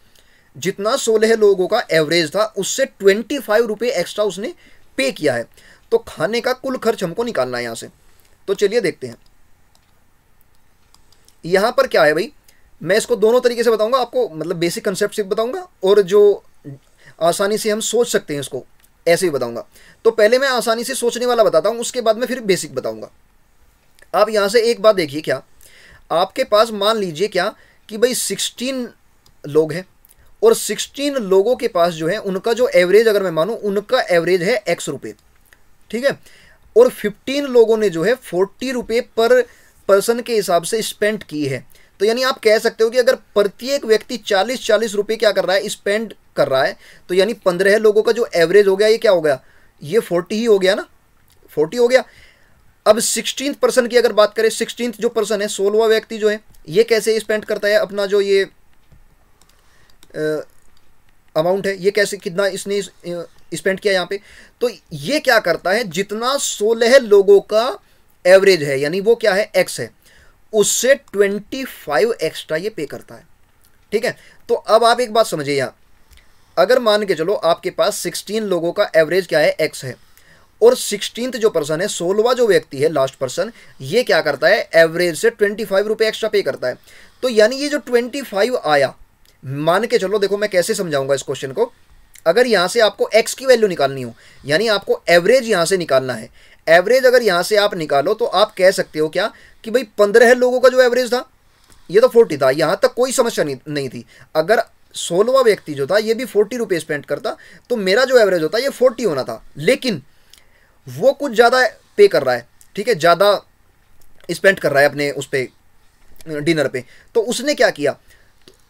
जितना 16 लोगों का एवरेज था उससे 25 रुपये एक्स्ट्रा उसने पे किया है। तो खाने का कुल खर्च हमको निकालना है यहाँ से। तो चलिए देखते हैं यहाँ पर क्या है भाई। मैं इसको दोनों तरीके से बताऊंगा आपको, मतलब बेसिक कंसेप्ट से बताऊंगा और जो आसानी से हम सोच सकते हैं इसको ऐसे ही बताऊंगा। तो पहले मैं आसानी से सोचने वाला बताता हूँ, उसके बाद में फिर बेसिक बताऊंगा। आप यहाँ से एक बात देखिए, क्या आपके पास मान लीजिए क्या कि भाई 16 लोग हैं और 16 लोगों के पास जो है उनका जो एवरेज अगर मैं मानूं उनका एवरेज है x रुपये, ठीक है। और 15 लोगों ने जो है 40 रुपये पर पर्सन के हिसाब से स्पेंड की है। तो यानी आप कह सकते हो कि अगर प्रत्येक व्यक्ति 40-40 रुपये क्या कर रहा है, स्पेंड कर रहा है, तो यानी 15 लोगों का जो एवरेज हो गया ये क्या हो गया, ये 40 ही हो गया ना, 40 हो गया। अब 16th पर्सन की अगर बात करें, 16th जो पर्सन है 16वां व्यक्ति जो है ये कैसे स्पेंड करता है अपना जो ये अमाउंट है, ये कैसे कितना इसने स्पेंड किया यहाँ पे। तो ये क्या करता है, जितना 16 लोगों का एवरेज है यानी वो क्या है x है, उससे 25 एक्स्ट्रा ये पे करता है, ठीक है। तो अब आप एक बात समझिए यहाँ, अगर मान के चलो आपके पास 16 लोगों का एवरेज क्या है x है और 16th जो पर्सन है 16वां जो व्यक्ति है लास्ट पर्सन ये क्या करता है, एवरेज से 25 रुपये एक्स्ट्रा पे करता है। तो यानी ये जो 25 आया, मान के चलो, देखो मैं कैसे समझाऊंगा इस क्वेश्चन को। अगर यहाँ से आपको x की वैल्यू निकालनी हो यानी आपको एवरेज यहाँ से निकालना है, एवरेज अगर यहाँ से आप निकालो तो आप कह सकते हो क्या कि भाई 15 लोगों का जो एवरेज था ये तो 40 था, यहाँ तक कोई समस्या नहीं थी। अगर 16वां व्यक्ति जो था ये भी 40 रुपये स्पेंड करता तो मेरा जो एवरेज होता ये 40 होना था, लेकिन वो कुछ ज़्यादा पे कर रहा है, ठीक है, ज़्यादा स्पेंड कर रहा है अपने उस पर डिनर पे। तो उसने क्या किया,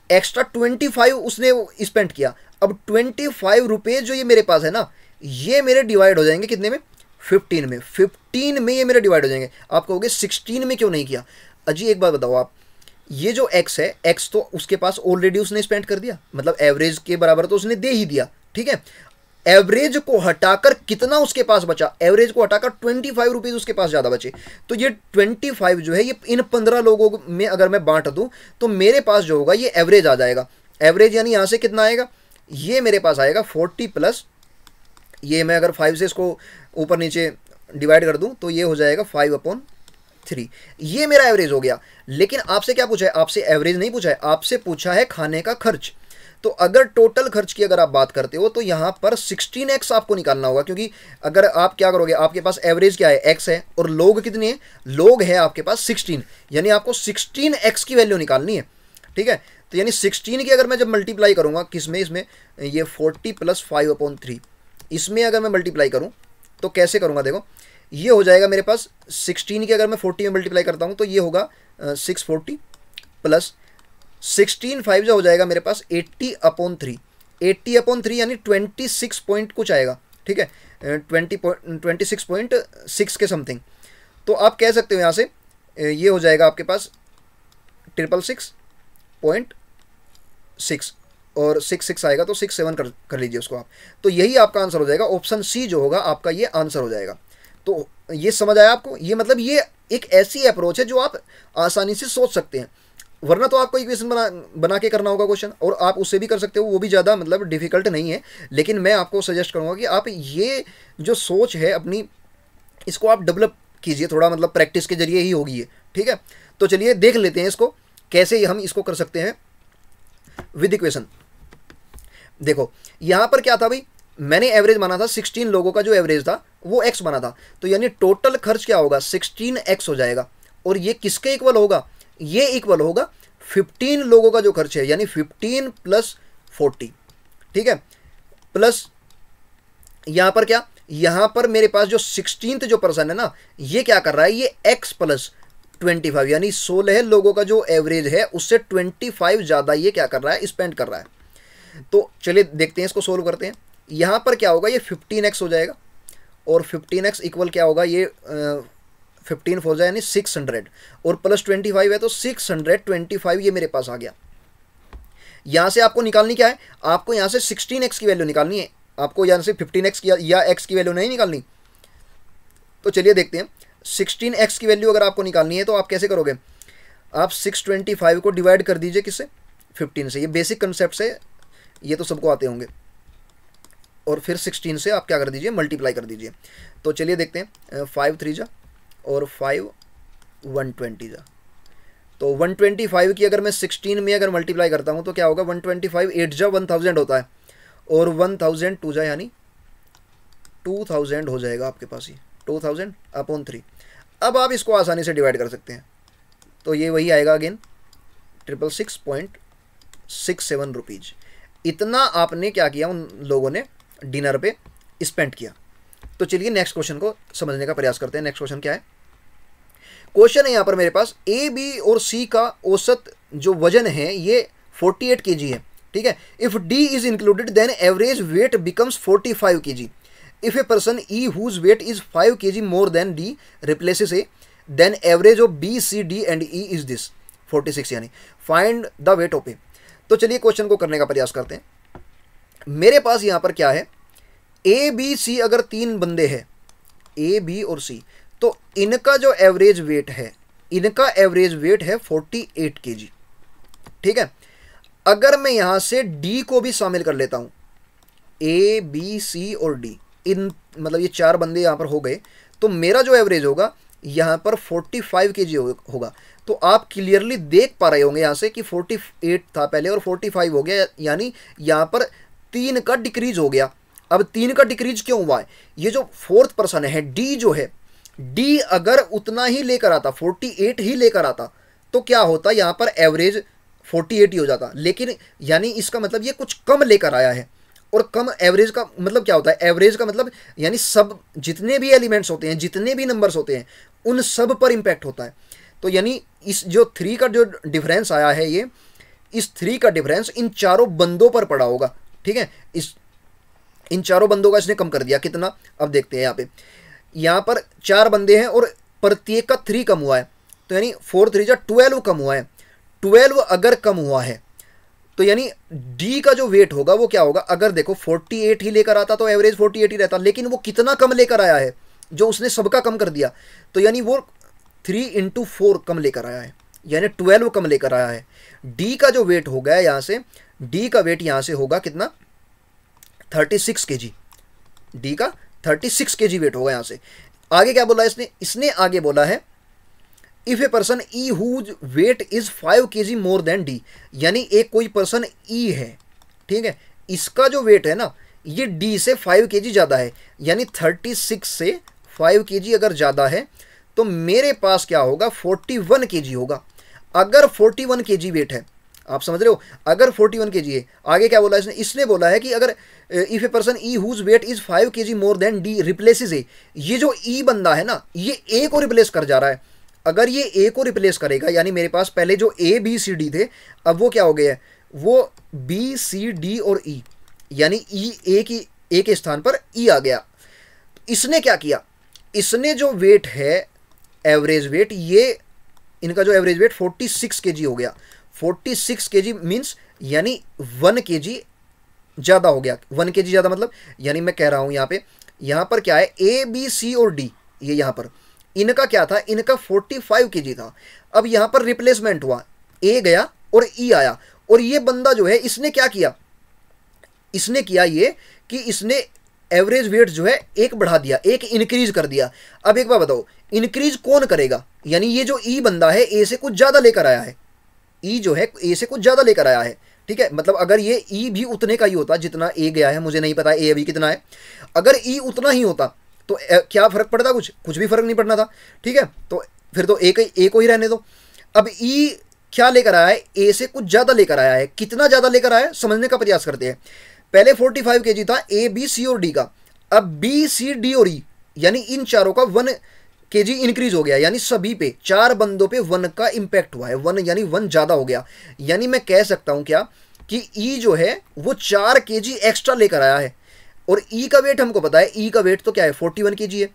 एक्स्ट्रा 25 उसने स्पेंड किया। अब 25 रुपये जो ये मेरे पास है ना, ये मेरे डिवाइड हो जाएंगे कितने में, 15 में। 15 में ये मेरे डिवाइड हो जाएंगे। आप कहोगे 16 में क्यों नहीं किया। अजी एक बात बताओ आप, ये जो x है, x तो उसके पास ऑलरेडी उसने स्पेंड कर दिया, मतलब एवरेज के बराबर तो उसने दे ही दिया, ठीक है। एवरेज को हटाकर कितना उसके पास बचा, एवरेज को हटाकर 25 रुपीज़ उसके पास ज़्यादा बचे। तो ये 25 जो है ये इन 15 लोगों में अगर मैं बांट दूं तो मेरे पास जो होगा ये एवरेज आ जाएगा। एवरेज यानी यहाँ से कितना आएगा, ये मेरे पास आएगा 40 प्लस, ये मैं अगर 5 से इसको ऊपर नीचे डिवाइड कर दूं तो ये हो जाएगा 5/3। ये मेरा एवरेज हो गया। लेकिन आपसे क्या पूछा है, आपसे एवरेज नहीं पूछा है, आपसे पूछा है खाने का खर्च। तो अगर टोटल खर्च की अगर आप बात करते हो तो यहाँ पर 16x आपको निकालना होगा, क्योंकि अगर आप क्या करोगे, आपके पास एवरेज क्या है, x है, और लोग कितने हैं, लोग है आपके पास 16, यानी आपको 16x की वैल्यू निकालनी है, ठीक है। तो यानी 16 की अगर मैं जब मल्टीप्लाई करूँगा किसमें, इसमें ये 40 प्लस 5/3, इसमें अगर मैं मल्टीप्लाई करूँ तो कैसे करूँगा, देखो ये हो जाएगा मेरे पास 16 की अगर मैं 40 में मल्टीप्लाई करता हूँ तो ये होगा 640 प्लस 16 5 जो हो जाएगा मेरे पास 80/3, 80/3 यानी 26 पॉइंट कुछ आएगा, ठीक है, 26.6 के समथिंग। तो आप कह सकते हो यहाँ से ये हो जाएगा आपके पास 666.6 और 6 आएगा तो 6 7 कर लीजिए उसको आप। तो यही आपका आंसर हो जाएगा, ऑप्शन सी जो होगा आपका ये आंसर हो जाएगा। तो ये समझ आया आपको, ये मतलब ये एक ऐसी अप्रोच है जो आप आसानी से सोच सकते हैं, वरना तो आपको इक्वेशन बना के करना होगा क्वेश्चन, और आप उससे भी कर सकते हो, वो भी ज़्यादा मतलब डिफ़िकल्ट नहीं है। लेकिन मैं आपको सजेस्ट करूँगा कि आप ये जो सोच है अपनी, इसको आप डेवलप कीजिए थोड़ा, मतलब प्रैक्टिस के जरिए ही होगी ये, ठीक है। तो चलिए देख लेते हैं इसको कैसे हम इसको कर सकते हैं विद इक्वेशन। देखो यहाँ पर क्या था भाई, मैंने एवरेज माना था 16 लोगों का जो एवरेज था वो x माना था, तो यानी टोटल खर्च क्या होगा 16x हो जाएगा। और ये किसके इक्वल होगा, ये इक्वल होगा 15 लोगों का जो खर्च है, यानी 15 प्लस 40, ठीक है। प्लस यहाँ पर क्या, यहाँ पर मेरे पास जो 16th जो पर्सन है ना, ये क्या कर रहा है, ये x प्लस 25 यानी 16 लोगों का जो एवरेज है उससे 25 ज़्यादा ये क्या कर रहा है, स्पेंड कर रहा है। तो चलिए देखते हैं, इसको सोल्व करते हैं। यहाँ पर क्या होगा, ये 15x हो जाएगा और 15x इक्वल क्या होगा, ये 15 हो जाए यानी 600 और प्लस 25 है तो 625 ये मेरे पास आ गया। यहाँ से आपको निकालनी क्या है, आपको यहाँ से 16x की वैल्यू निकालनी है, आपको यहाँ से 15x की या x की वैल्यू नहीं निकालनी। तो चलिए देखते हैं, 16x की वैल्यू अगर आपको निकालनी है तो आप कैसे करोगे, आप 625 को डिवाइड कर दीजिए किससे, 15 से। ये बेसिक कंसेप्ट से ये तो सबको आते होंगे, और फिर 16 से आप क्या कर दीजिए, मल्टीप्लाई कर दीजिए। तो चलिए देखते हैं, 5 3 जा और 5 120 जा। तो 125 की अगर मैं 16 में अगर मल्टीप्लाई करता हूँ तो क्या होगा, 125 8 जा 1000 होता है, और 1000 2 जा यानी 2000 हो जाएगा आपके पास, ही 2000 अपॉन 3। अब आप इसको आसानी से डिवाइड कर सकते हैं, तो ये वही आएगा अगेन 666.67 रुपीज़। इतना आपने क्या किया, उन लोगों ने डिनर पे स्पेंड किया। तो चलिए नेक्स्ट क्वेश्चन को समझने का प्रयास करते हैं। नेक्स्ट क्वेश्चन क्या है, क्वेश्चन है यहाँ पर मेरे पास, ए बी और सी का औसत जो वजन है ये 48 kg है, ठीक है। If D is included then average weight becomes 45 kg। If A person E whose weight is 5 kg more than D replaces A, then average of B C D and E is this 46, यानी find the weight of A. तो चलिए question को करने का प्रयास करते हैं। मेरे पास यहाँ पर क्या है, ए बी सी अगर 3 बंदे हैं, ए बी और सी, तो इनका जो एवरेज वेट है, इनका एवरेज वेट है 48 kg, ठीक है। अगर मैं यहाँ से डी को भी शामिल कर लेता हूँ, ए बी सी और डी, इन मतलब ये 4 बंदे यहाँ पर हो गए, तो मेरा जो एवरेज होगा यहाँ पर 45 kg होगा। तो आप क्लियरली देख पा रहे होंगे यहाँ से कि 48 था पहले और 45 हो गया, यानी यहाँ पर 3 का डिक्रीज हो गया। अब 3 का डिक्रीज क्यों हुआ है, ये जो 4th पर्सन है डी जो है, डी अगर उतना ही लेकर आता, 48 ही लेकर आता, तो क्या होता, यहाँ पर एवरेज 48 ही हो जाता। लेकिन यानी इसका मतलब ये कुछ कम लेकर आया है, और कम एवरेज का मतलब क्या होता है, एवरेज का मतलब यानी सब जितने भी एलिमेंट्स होते हैं, जितने भी नंबर्स होते हैं, उन सब पर इम्पैक्ट होता है। तो यानी इस जो 3 का जो डिफरेंस आया है, ये इस 3 का डिफरेंस इन 4 बंदों पर पड़ा होगा, ठीक है। इन 4 बंदों का इसने कम कर दिया, कितना, अब देखते हैं। यहाँ पर 4 बंदे हैं और प्रत्येक का 3 कम हुआ है, तो यानी 4 3 जा 12 कम हुआ है। 12 अगर कम हुआ है तो यानी डी का जो वेट होगा वो क्या होगा, अगर देखो 48 ही लेकर आता तो एवरेज 48 ही रहता, लेकिन वो कितना कम लेकर आया है, जो उसने सबका कम कर दिया, तो यानी वो 3 × 4 कम लेकर आया है, यानी 12 कम लेकर आया है। डी का जो वेट हो गया यहाँ से, डी का वेट यहाँ से होगा कितना, 36 kg। डी का 36 kg वेट होगा यहाँ से। आगे क्या बोला इसने आगे बोला है, if A person E whose weight is 5 kg more than D, यानी एक कोई पर्सन ई है, ठीक है, इसका जो वेट है ना ये डी से 5 kg ज़्यादा है, यानी 36 से 5 kg अगर ज़्यादा है तो मेरे पास क्या होगा, 41 kg होगा। अगर 41 kg वेट है, आप समझ रहे हो, अगर 41 kg है। आगे क्या बोला इसने बोला है कि अगर if A person E whose weight is 5 kg more than D replaces A, ये जो ई बंदा है ना ये ए को रिप्लेस कर जा रहा है। अगर ये ए को रिप्लेस करेगा, यानी मेरे पास पहले जो ए बी सी डी थे, अब वो क्या हो गया है, वो बी सी डी और ई, यानी ई ए के स्थान पर ई आ गया। इसने क्या किया, इसने जो वेट है एवरेज वेट, ये इनका जो एवरेज वेट 46 kg हो गया। 46 kg मीन्स यानी 1 kg ज़्यादा हो गया। 1 kg ज़्यादा मतलब यानी मैं कह रहा हूँ यहाँ पर क्या है, ए बी सी और डी, ये यहाँ पर इनका क्या था, इनका 45 kg था। अब यहाँ पर रिप्लेसमेंट हुआ, ए गया और ई आया, और ये बंदा जो है इसने क्या किया, इसने किया ये कि इसने एवरेज वेट जो है एक बढ़ा दिया, एक इंक्रीज कर दिया। अब एक बार बताओ, इंक्रीज कौन करेगा, यानी ये जो ई बंदा है ए से कुछ ज़्यादा लेकर आया है, ई जो है ए से कुछ ज़्यादा लेकर आया है, ठीक है। मतलब अगर ये ई भी उतने का ही होता जितना ए गया है, मुझे नहीं पता ए अभी कितना है, अगर ई उतना ही होता तो क्या फ़र्क पड़ता, कुछ भी फ़र्क नहीं पड़ना था, ठीक है। तो फिर तो ए को ही रहने दो। अब ई क्या लेकर आया है, ए से कुछ ज़्यादा लेकर आया है। कितना ज़्यादा लेकर आया है समझने का प्रयास करते हैं। पहले 45 kg था ए बी सी और डी का, अब बी सी डी और ई यानी इन चारों का 1 kg इंक्रीज हो गया, यानी सभी पे 4 बंदों पे 1 का इम्पैक्ट हुआ है, 1 यानी 1 ज़्यादा हो गया। यानी मैं कह सकता हूँ क्या कि ई जो है वो 4 kg एक्स्ट्रा लेकर आया है, और ई का वेट हमको पता है, ई का वेट तो क्या है 41 kg है,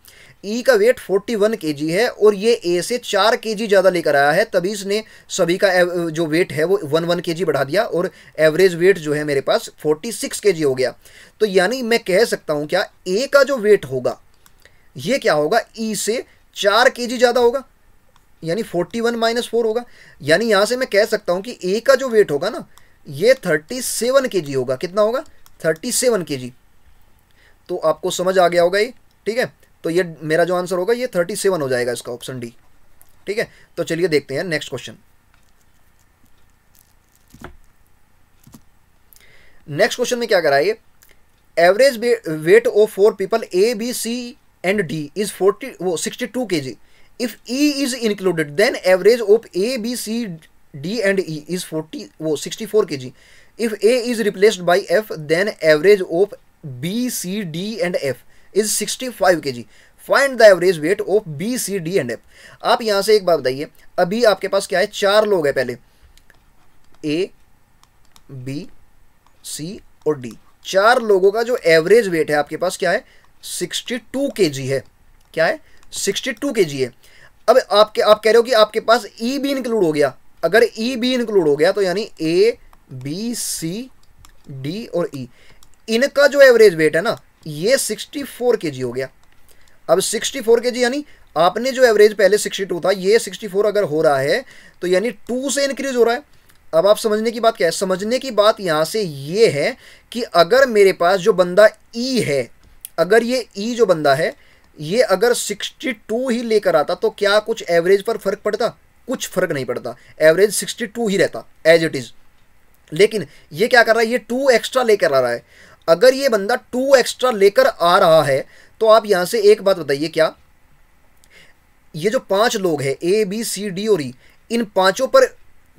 ई का वेट 41 kg है, और ये ए से 4 kg ज़्यादा लेकर आया है, तभी इसने सभी का जो वेट है वो 1 kg बढ़ा दिया, और एवरेज वेट जो है मेरे पास 46 kg हो गया। तो यानी मैं कह सकता हूँ क्या, ए का जो वेट होगा ये क्या होगा, ई से 4 kg ज़्यादा होगा, यानी 41 - 4 होगा। यानी यहाँ से मैं कह सकता हूँ कि ए का जो वेट होगा ना ये 37 kg होगा। कितना होगा? 37 kg। तो आपको समझ आ गया होगा ये, ठीक है। तो ये मेरा जो आंसर होगा ये 37 हो जाएगा, इसका ऑप्शन डी, ठीक है। तो चलिए देखते हैं नेक्स्ट क्वेश्चन। नेक्स्ट क्वेश्चन में क्या करा है ये, average weight of 4 people A B C and D is 62 kg। If E is included then average of A B C D and E is 64 kg। If A is replaced by F then average of B C D and F is 65 kg। Find the average weight of B C D and F. आप यहां से एक बात बताइए, अभी आपके पास क्या है, 4 लोग हैं पहले, ए बी सी और डी। 4 लोगों का जो एवरेज वेट है आपके पास क्या है, 62 kg है। क्या है? 62 kg है। अब आप कह रहे हो कि आपके पास ई भी इंक्लूड हो गया। अगर ई भी इंक्लूड हो गया तो यानी ए बी सी डी और ई, इनका जो एवरेज वेट है ना ये 64 kg हो गया। अब 64 kg यानी आपने जो एवरेज पहले 62 था, ये 64 अगर हो रहा है तो यानी 2 से इंक्रीज हो रहा है। अब आप समझने की बात क्या है, समझने की बात यहां से ये है कि अगर मेरे पास जो बंदा ई है, अगर ये ई जो बंदा है ये अगर 62 ही लेकर आता तो क्या कुछ एवरेज पर फर्क पड़ता? कुछ फर्क नहीं पड़ता, एवरेज 62 ही रहता एज इट इज। लेकिन ये क्या कर रहा है, ये 2 एक्स्ट्रा लेकर आ रहा है। अगर ये बंदा 2 एक्स्ट्रा लेकर आ रहा है तो आप यहां से एक बात बताइए, क्या ये जो 5 लोग हैं ए बी सी डी और ई, इन पांचों पर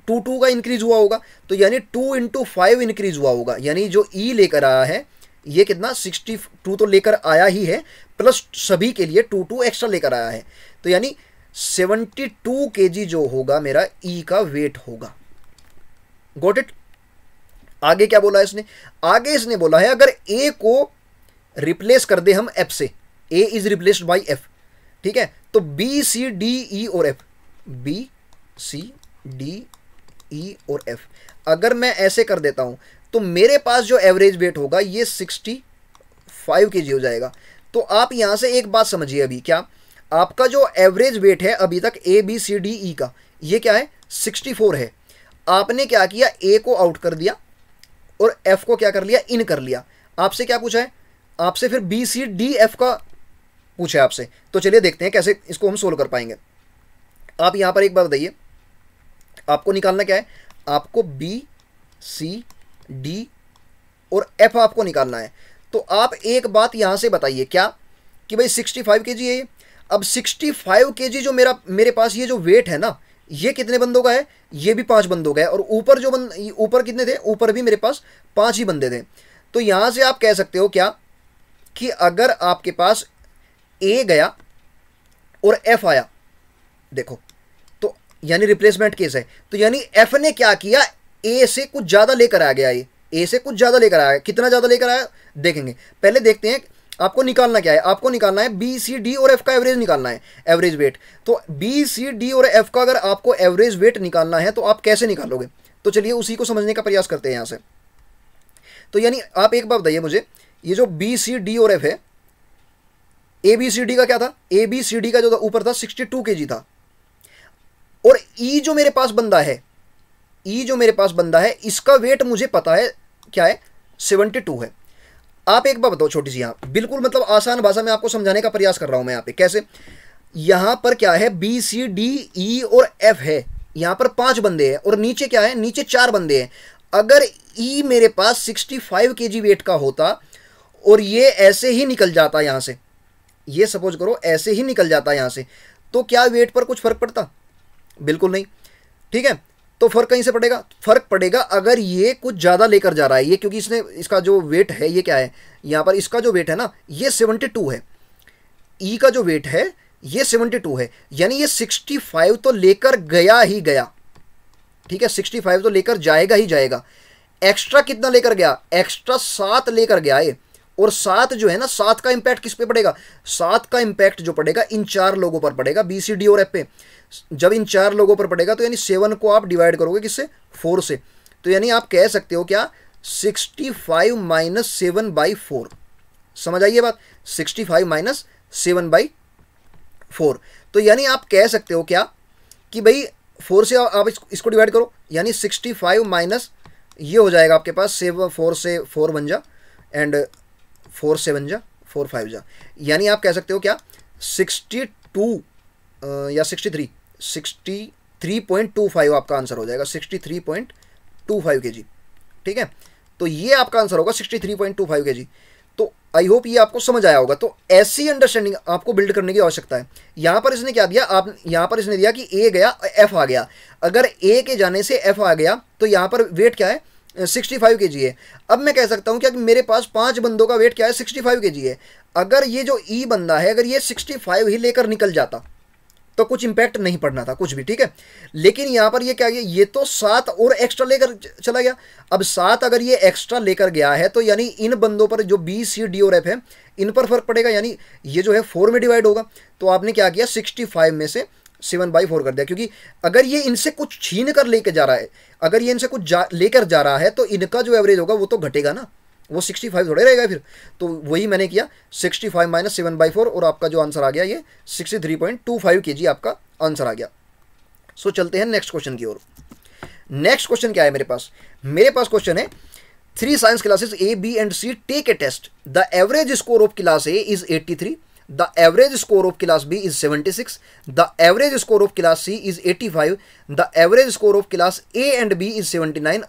2 का इंक्रीज हुआ होगा, तो यानी 2 × 5 इंक्रीज हुआ होगा। यानी जो ई लेकर आया है ये कितना, 62 तो लेकर आया ही है, प्लस सभी के लिए 2 एक्स्ट्रा लेकर आया है। तो यानी 72 kg जो होगा मेरा ई का वेट होगा। Got it? आगे क्या बोला है इसने? आगे इसने बोला है अगर ए को रिप्लेस कर दे हम एफ से, A is replaced by F, ठीक है, तो बी सी डी ई और F, B C D E और एफ अगर मैं ऐसे कर देता हूं तो मेरे पास जो एवरेज वेट होगा ये 65 kg हो जाएगा। तो आप यहां से एक बात समझिए, अभी क्या आपका जो एवरेज वेट है अभी तक ए बी सी डी ई का, ये क्या है, 64 है। आपने क्या किया, ए को आउट कर दिया और एफ को क्या कर लिया, इन कर लिया। आपसे क्या पूछा है, आपसे फिर बी सी डी एफ का पूछा है आपसे। तो चलिए देखते हैं कैसे इसको हम सोल्व कर पाएंगे। आप यहां पर एक बात बताइए, आपको निकालना क्या है, आपको बी सी डी और एफ आपको निकालना है। तो आप एक बात यहां से बताइए, क्या कि भाई 65 kg है ये। अब 65 kg जो मेरे पास ये जो वेट है ना, ये कितने बंदों का है, ये भी 5 बंदों का है। और ऊपर जो ऊपर कितने थे, ऊपर भी मेरे पास 5 ही बंदे थे। तो यहां से आप कह सकते हो क्या कि अगर आपके पास ए गया और एफ आया, देखो तो यानी रिप्लेसमेंट केस है, तो यानी एफ ने क्या किया, ए से कुछ ज्यादा लेकर आ गया। ये ए से कुछ ज्यादा लेकर आया, कितना ज्यादा लेकर आया देखेंगे। पहले देखते हैं आपको निकालना क्या है, आपको निकालना है बी सी डी और एफ का एवरेज निकालना है, एवरेज वेट। तो बी सी डी और एफ का अगर आपको एवरेज वेट निकालना है तो आप कैसे निकालोगे, तो चलिए उसी को समझने का प्रयास करते हैं यहां से। तो यानी आप एक बात बताइए मुझे, ये जो बी सी डी और एफ है, ए बी सी डी का क्या था, ए बी सी डी का जो था ऊपर था 62 kg था, और ई जो मेरे पास बंदा है, ई जो मेरे पास बंदा है इसका वेट मुझे पता है क्या है, 72 है। आप एक बात बताओ छोटी सी, यहां बिल्कुल मतलब आसान भाषा में आपको समझाने का प्रयास कर रहा हूं मैं यहाँ पे, कैसे, यहां पर क्या है, बी सी डी ई और एफ है, यहां पर 5 बंदे हैं और नीचे क्या है, नीचे 4 बंदे हैं। अगर ई मेरे पास 65 kg वेट का होता और ये ऐसे ही निकल जाता यहां से, ये सपोज करो ऐसे ही निकल जाता यहां से, तो क्या वेट पर कुछ फर्क पड़ता, बिल्कुल नहीं, ठीक है। तो फर्क कहीं से पड़ेगा, फर्क पड़ेगा अगर ये कुछ ज़्यादा लेकर जा रहा है, ये क्योंकि इसने इसका जो वेट है ये क्या है, यहाँ पर इसका जो वेट है ना ये 72 है, ई का जो वेट है ये 72 है, यानी ये 65 तो लेकर गया ही गया, ठीक है, 65 तो लेकर जाएगा ही जाएगा। एक्स्ट्रा कितना लेकर गया, एक्स्ट्रा 7 लेकर गया है, और 7 जो है ना, 7 का इंपैक्ट किस पे पड़ेगा, 7 का इंपैक्ट जो पड़ेगा इन 4 लोगों पर पड़ेगा, बी सी डी और एफ पे। जब इन 4 लोगों पर पड़ेगा तो यानी 7 को आप डिवाइड करोगे किससे, 4 से। तो यानी आप कह सकते हो क्या, 65 - 7/4, समझ आइए बात, 65 - 7/4। तो यानी आप कह सकते हो क्या कि भाई 4 से आप इसको डिवाइड करो, यानी 65 - ये हो जाएगा आपके पास 4 से 4 बन जा एंड 4 से बन जा 4 5 जा, यानी आप कह सकते हो क्या 62 या 63.25 आपका आंसर हो जाएगा, 63.25 kg। ठीक है, तो ये आपका आंसर होगा 63.25 kg। तो आई होप ये आपको समझ आया होगा। तो ऐसी अंडरस्टैंडिंग आपको बिल्ड करने की आवश्यकता है। यहाँ पर इसने क्या दिया, आप यहाँ पर इसने दिया कि ए गया एफ आ गया, अगर ए के जाने से एफ आ गया तो यहाँ पर वेट क्या है 65 kg है। अब मैं कह सकता हूँ क्या कि मेरे पास 5 बंदों का वेट क्या है 65 kg है। अगर ये जो ई बंदा है अगर ये 65 ही लेकर निकल जाता तो कुछ इंपैक्ट नहीं पड़ना था कुछ भी। ठीक है, लेकिन यहाँ पर ये क्या गया, ये तो 7 और एक्स्ट्रा लेकर चला गया। अब 7 अगर ये एक्स्ट्रा लेकर गया है तो यानी इन बंदों पर जो बी सी डी और एफ है इन पर फर्क पड़ेगा, यानी ये जो है 4 में डिवाइड होगा। तो आपने क्या किया 65 में से 7/4 कर दिया, क्योंकि अगर ये इनसे कुछ छीन कर लेकर जा रहा है, अगर ये इनसे कुछ लेकर जा रहा है तो इनका जो एवरेज होगा वो तो घटेगा ना, वो 65 थोड़े रहेगा फिर। तो वही मैंने किया 65 माइनस 7/4 और आपका जो आंसर आ गया ये 63.25 kg आपका आंसर आ गया। सो चलते हैं नेक्स्ट क्वेश्चन की ओर। नेक्स्ट क्वेश्चन क्या है मेरे पास क्वेश्चन है 3 science classes A, B and C take a test. The average score of class A is 83. The average score of class B is 76. The average score of class C is 85. The average score of class A and B is 79.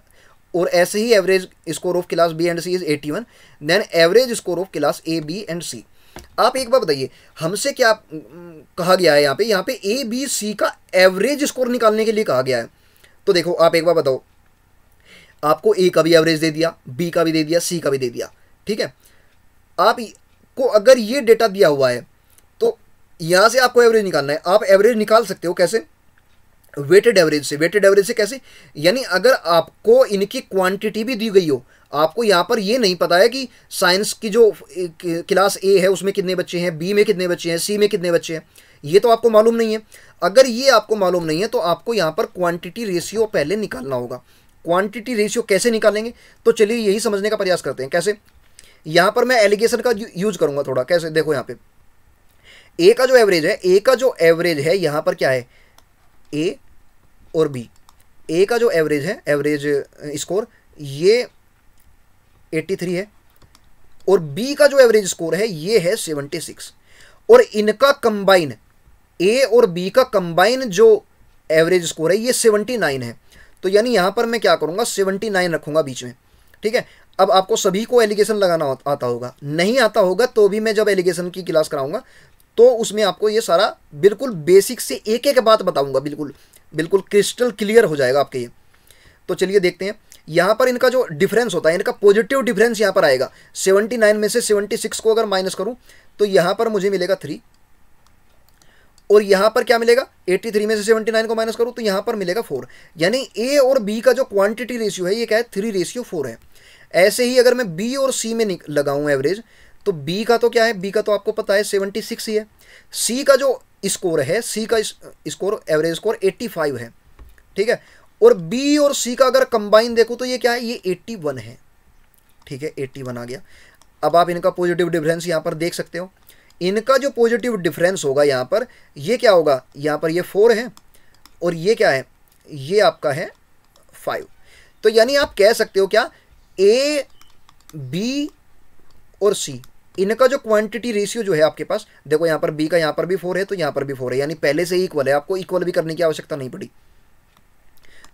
और ऐसे ही average score of class B and C is 81, then average score of class A B and C. आप एक बार बताइए हमसे क्या कहा गया है यहाँ पे ए बी सी का एवरेज स्कोर निकालने के लिए कहा गया है। तो देखो आप एक बार बताओ, आपको ए का भी एवरेज दे दिया, बी का भी दे दिया, सी का भी दे दिया। ठीक है, आपको अगर ये डेटा दिया हुआ है तो यहाँ से आपको एवरेज निकालना है। आप एवरेज निकाल सकते हो कैसे, वेटेड एवरेज से। वेटेड एवरेज से कैसे, यानी अगर आपको इनकी क्वांटिटी भी दी गई हो, आपको यहाँ पर ये नहीं पता है कि साइंस की जो क्लास ए है उसमें कितने बच्चे हैं, बी में कितने बच्चे हैं, सी में कितने बच्चे हैं, ये तो आपको मालूम नहीं है। अगर ये आपको मालूम नहीं है तो आपको यहाँ पर क्वांटिटी रेशियो पहले निकालना होगा। क्वांटिटी रेशियो कैसे निकालेंगे, तो चलिए यही समझने का प्रयास करते हैं। कैसे, यहाँ पर मैं एलिगेशन का यूज करूँगा थोड़ा। कैसे, देखो यहाँ पे ए का जो एवरेज है यहाँ पर क्या है ए और बी। ए का जो एवरेज है, एवरेज स्कोर ये 83 है और बी का जो एवरेज स्कोर है ये है 76, और इनका कंबाइन ए और बी का कंबाइन जो एवरेज स्कोर है ये 79 है। तो यानी यहां पर मैं क्या करूंगा 79 रखूंगा बीच में। ठीक है, अब आपको सभी को एलिगेशन लगाना आता होगा, नहीं आता होगा तो भी मैं जब एलिगेशन की क्लास कराऊंगा तो उसमें आपको ये सारा बिल्कुल बेसिक से एक एक बात बताऊंगा, बिल्कुल क्रिस्टल क्लियर हो जाएगा आपके ये। तो चलिए देखते हैं, यहाँ पर इनका जो डिफरेंस होता है, इनका पॉजिटिव डिफरेंस यहाँ पर आएगा। 79 में से 76 को अगर माइनस करूँ तो यहाँ पर मुझे मिलेगा 3, और यहाँ पर क्या मिलेगा 83 में से 79 को माइनस करूँ तो यहाँ पर मिलेगा 4। यानी ए और बी का जो क्वांटिटी रेशियो है ये क्या है 3:4 है। ऐसे ही अगर मैं बी और सी में लगाऊँ एवरेज, तो बी का तो क्या है, बी का तो आपको पता है 76 ही है। सी का जो स्कोर है, सी का स्कोर एवरेज स्कोर 85 है। ठीक है, और बी और सी का अगर कंबाइन देखो तो ये क्या है, ये 81 है। ठीक है, 81 आ गया। अब आप इनका पॉजिटिव डिफरेंस यहाँ पर देख सकते हो। इनका जो पॉजिटिव डिफरेंस होगा यहाँ पर ये क्या होगा, यहाँ पर ये 4 है और ये क्या है, ये आपका है 5। तो यानी आप कह सकते हो क्या ए बी और सी इनका जो क्वांटिटी रेशियो जो है आपके पास, देखो यहाँ पर बी का यहाँ पर भी 4 है तो यहाँ पर भी 4 है, यानी पहले से इक्वल है, आपको इक्वल भी करने की आवश्यकता नहीं पड़ी।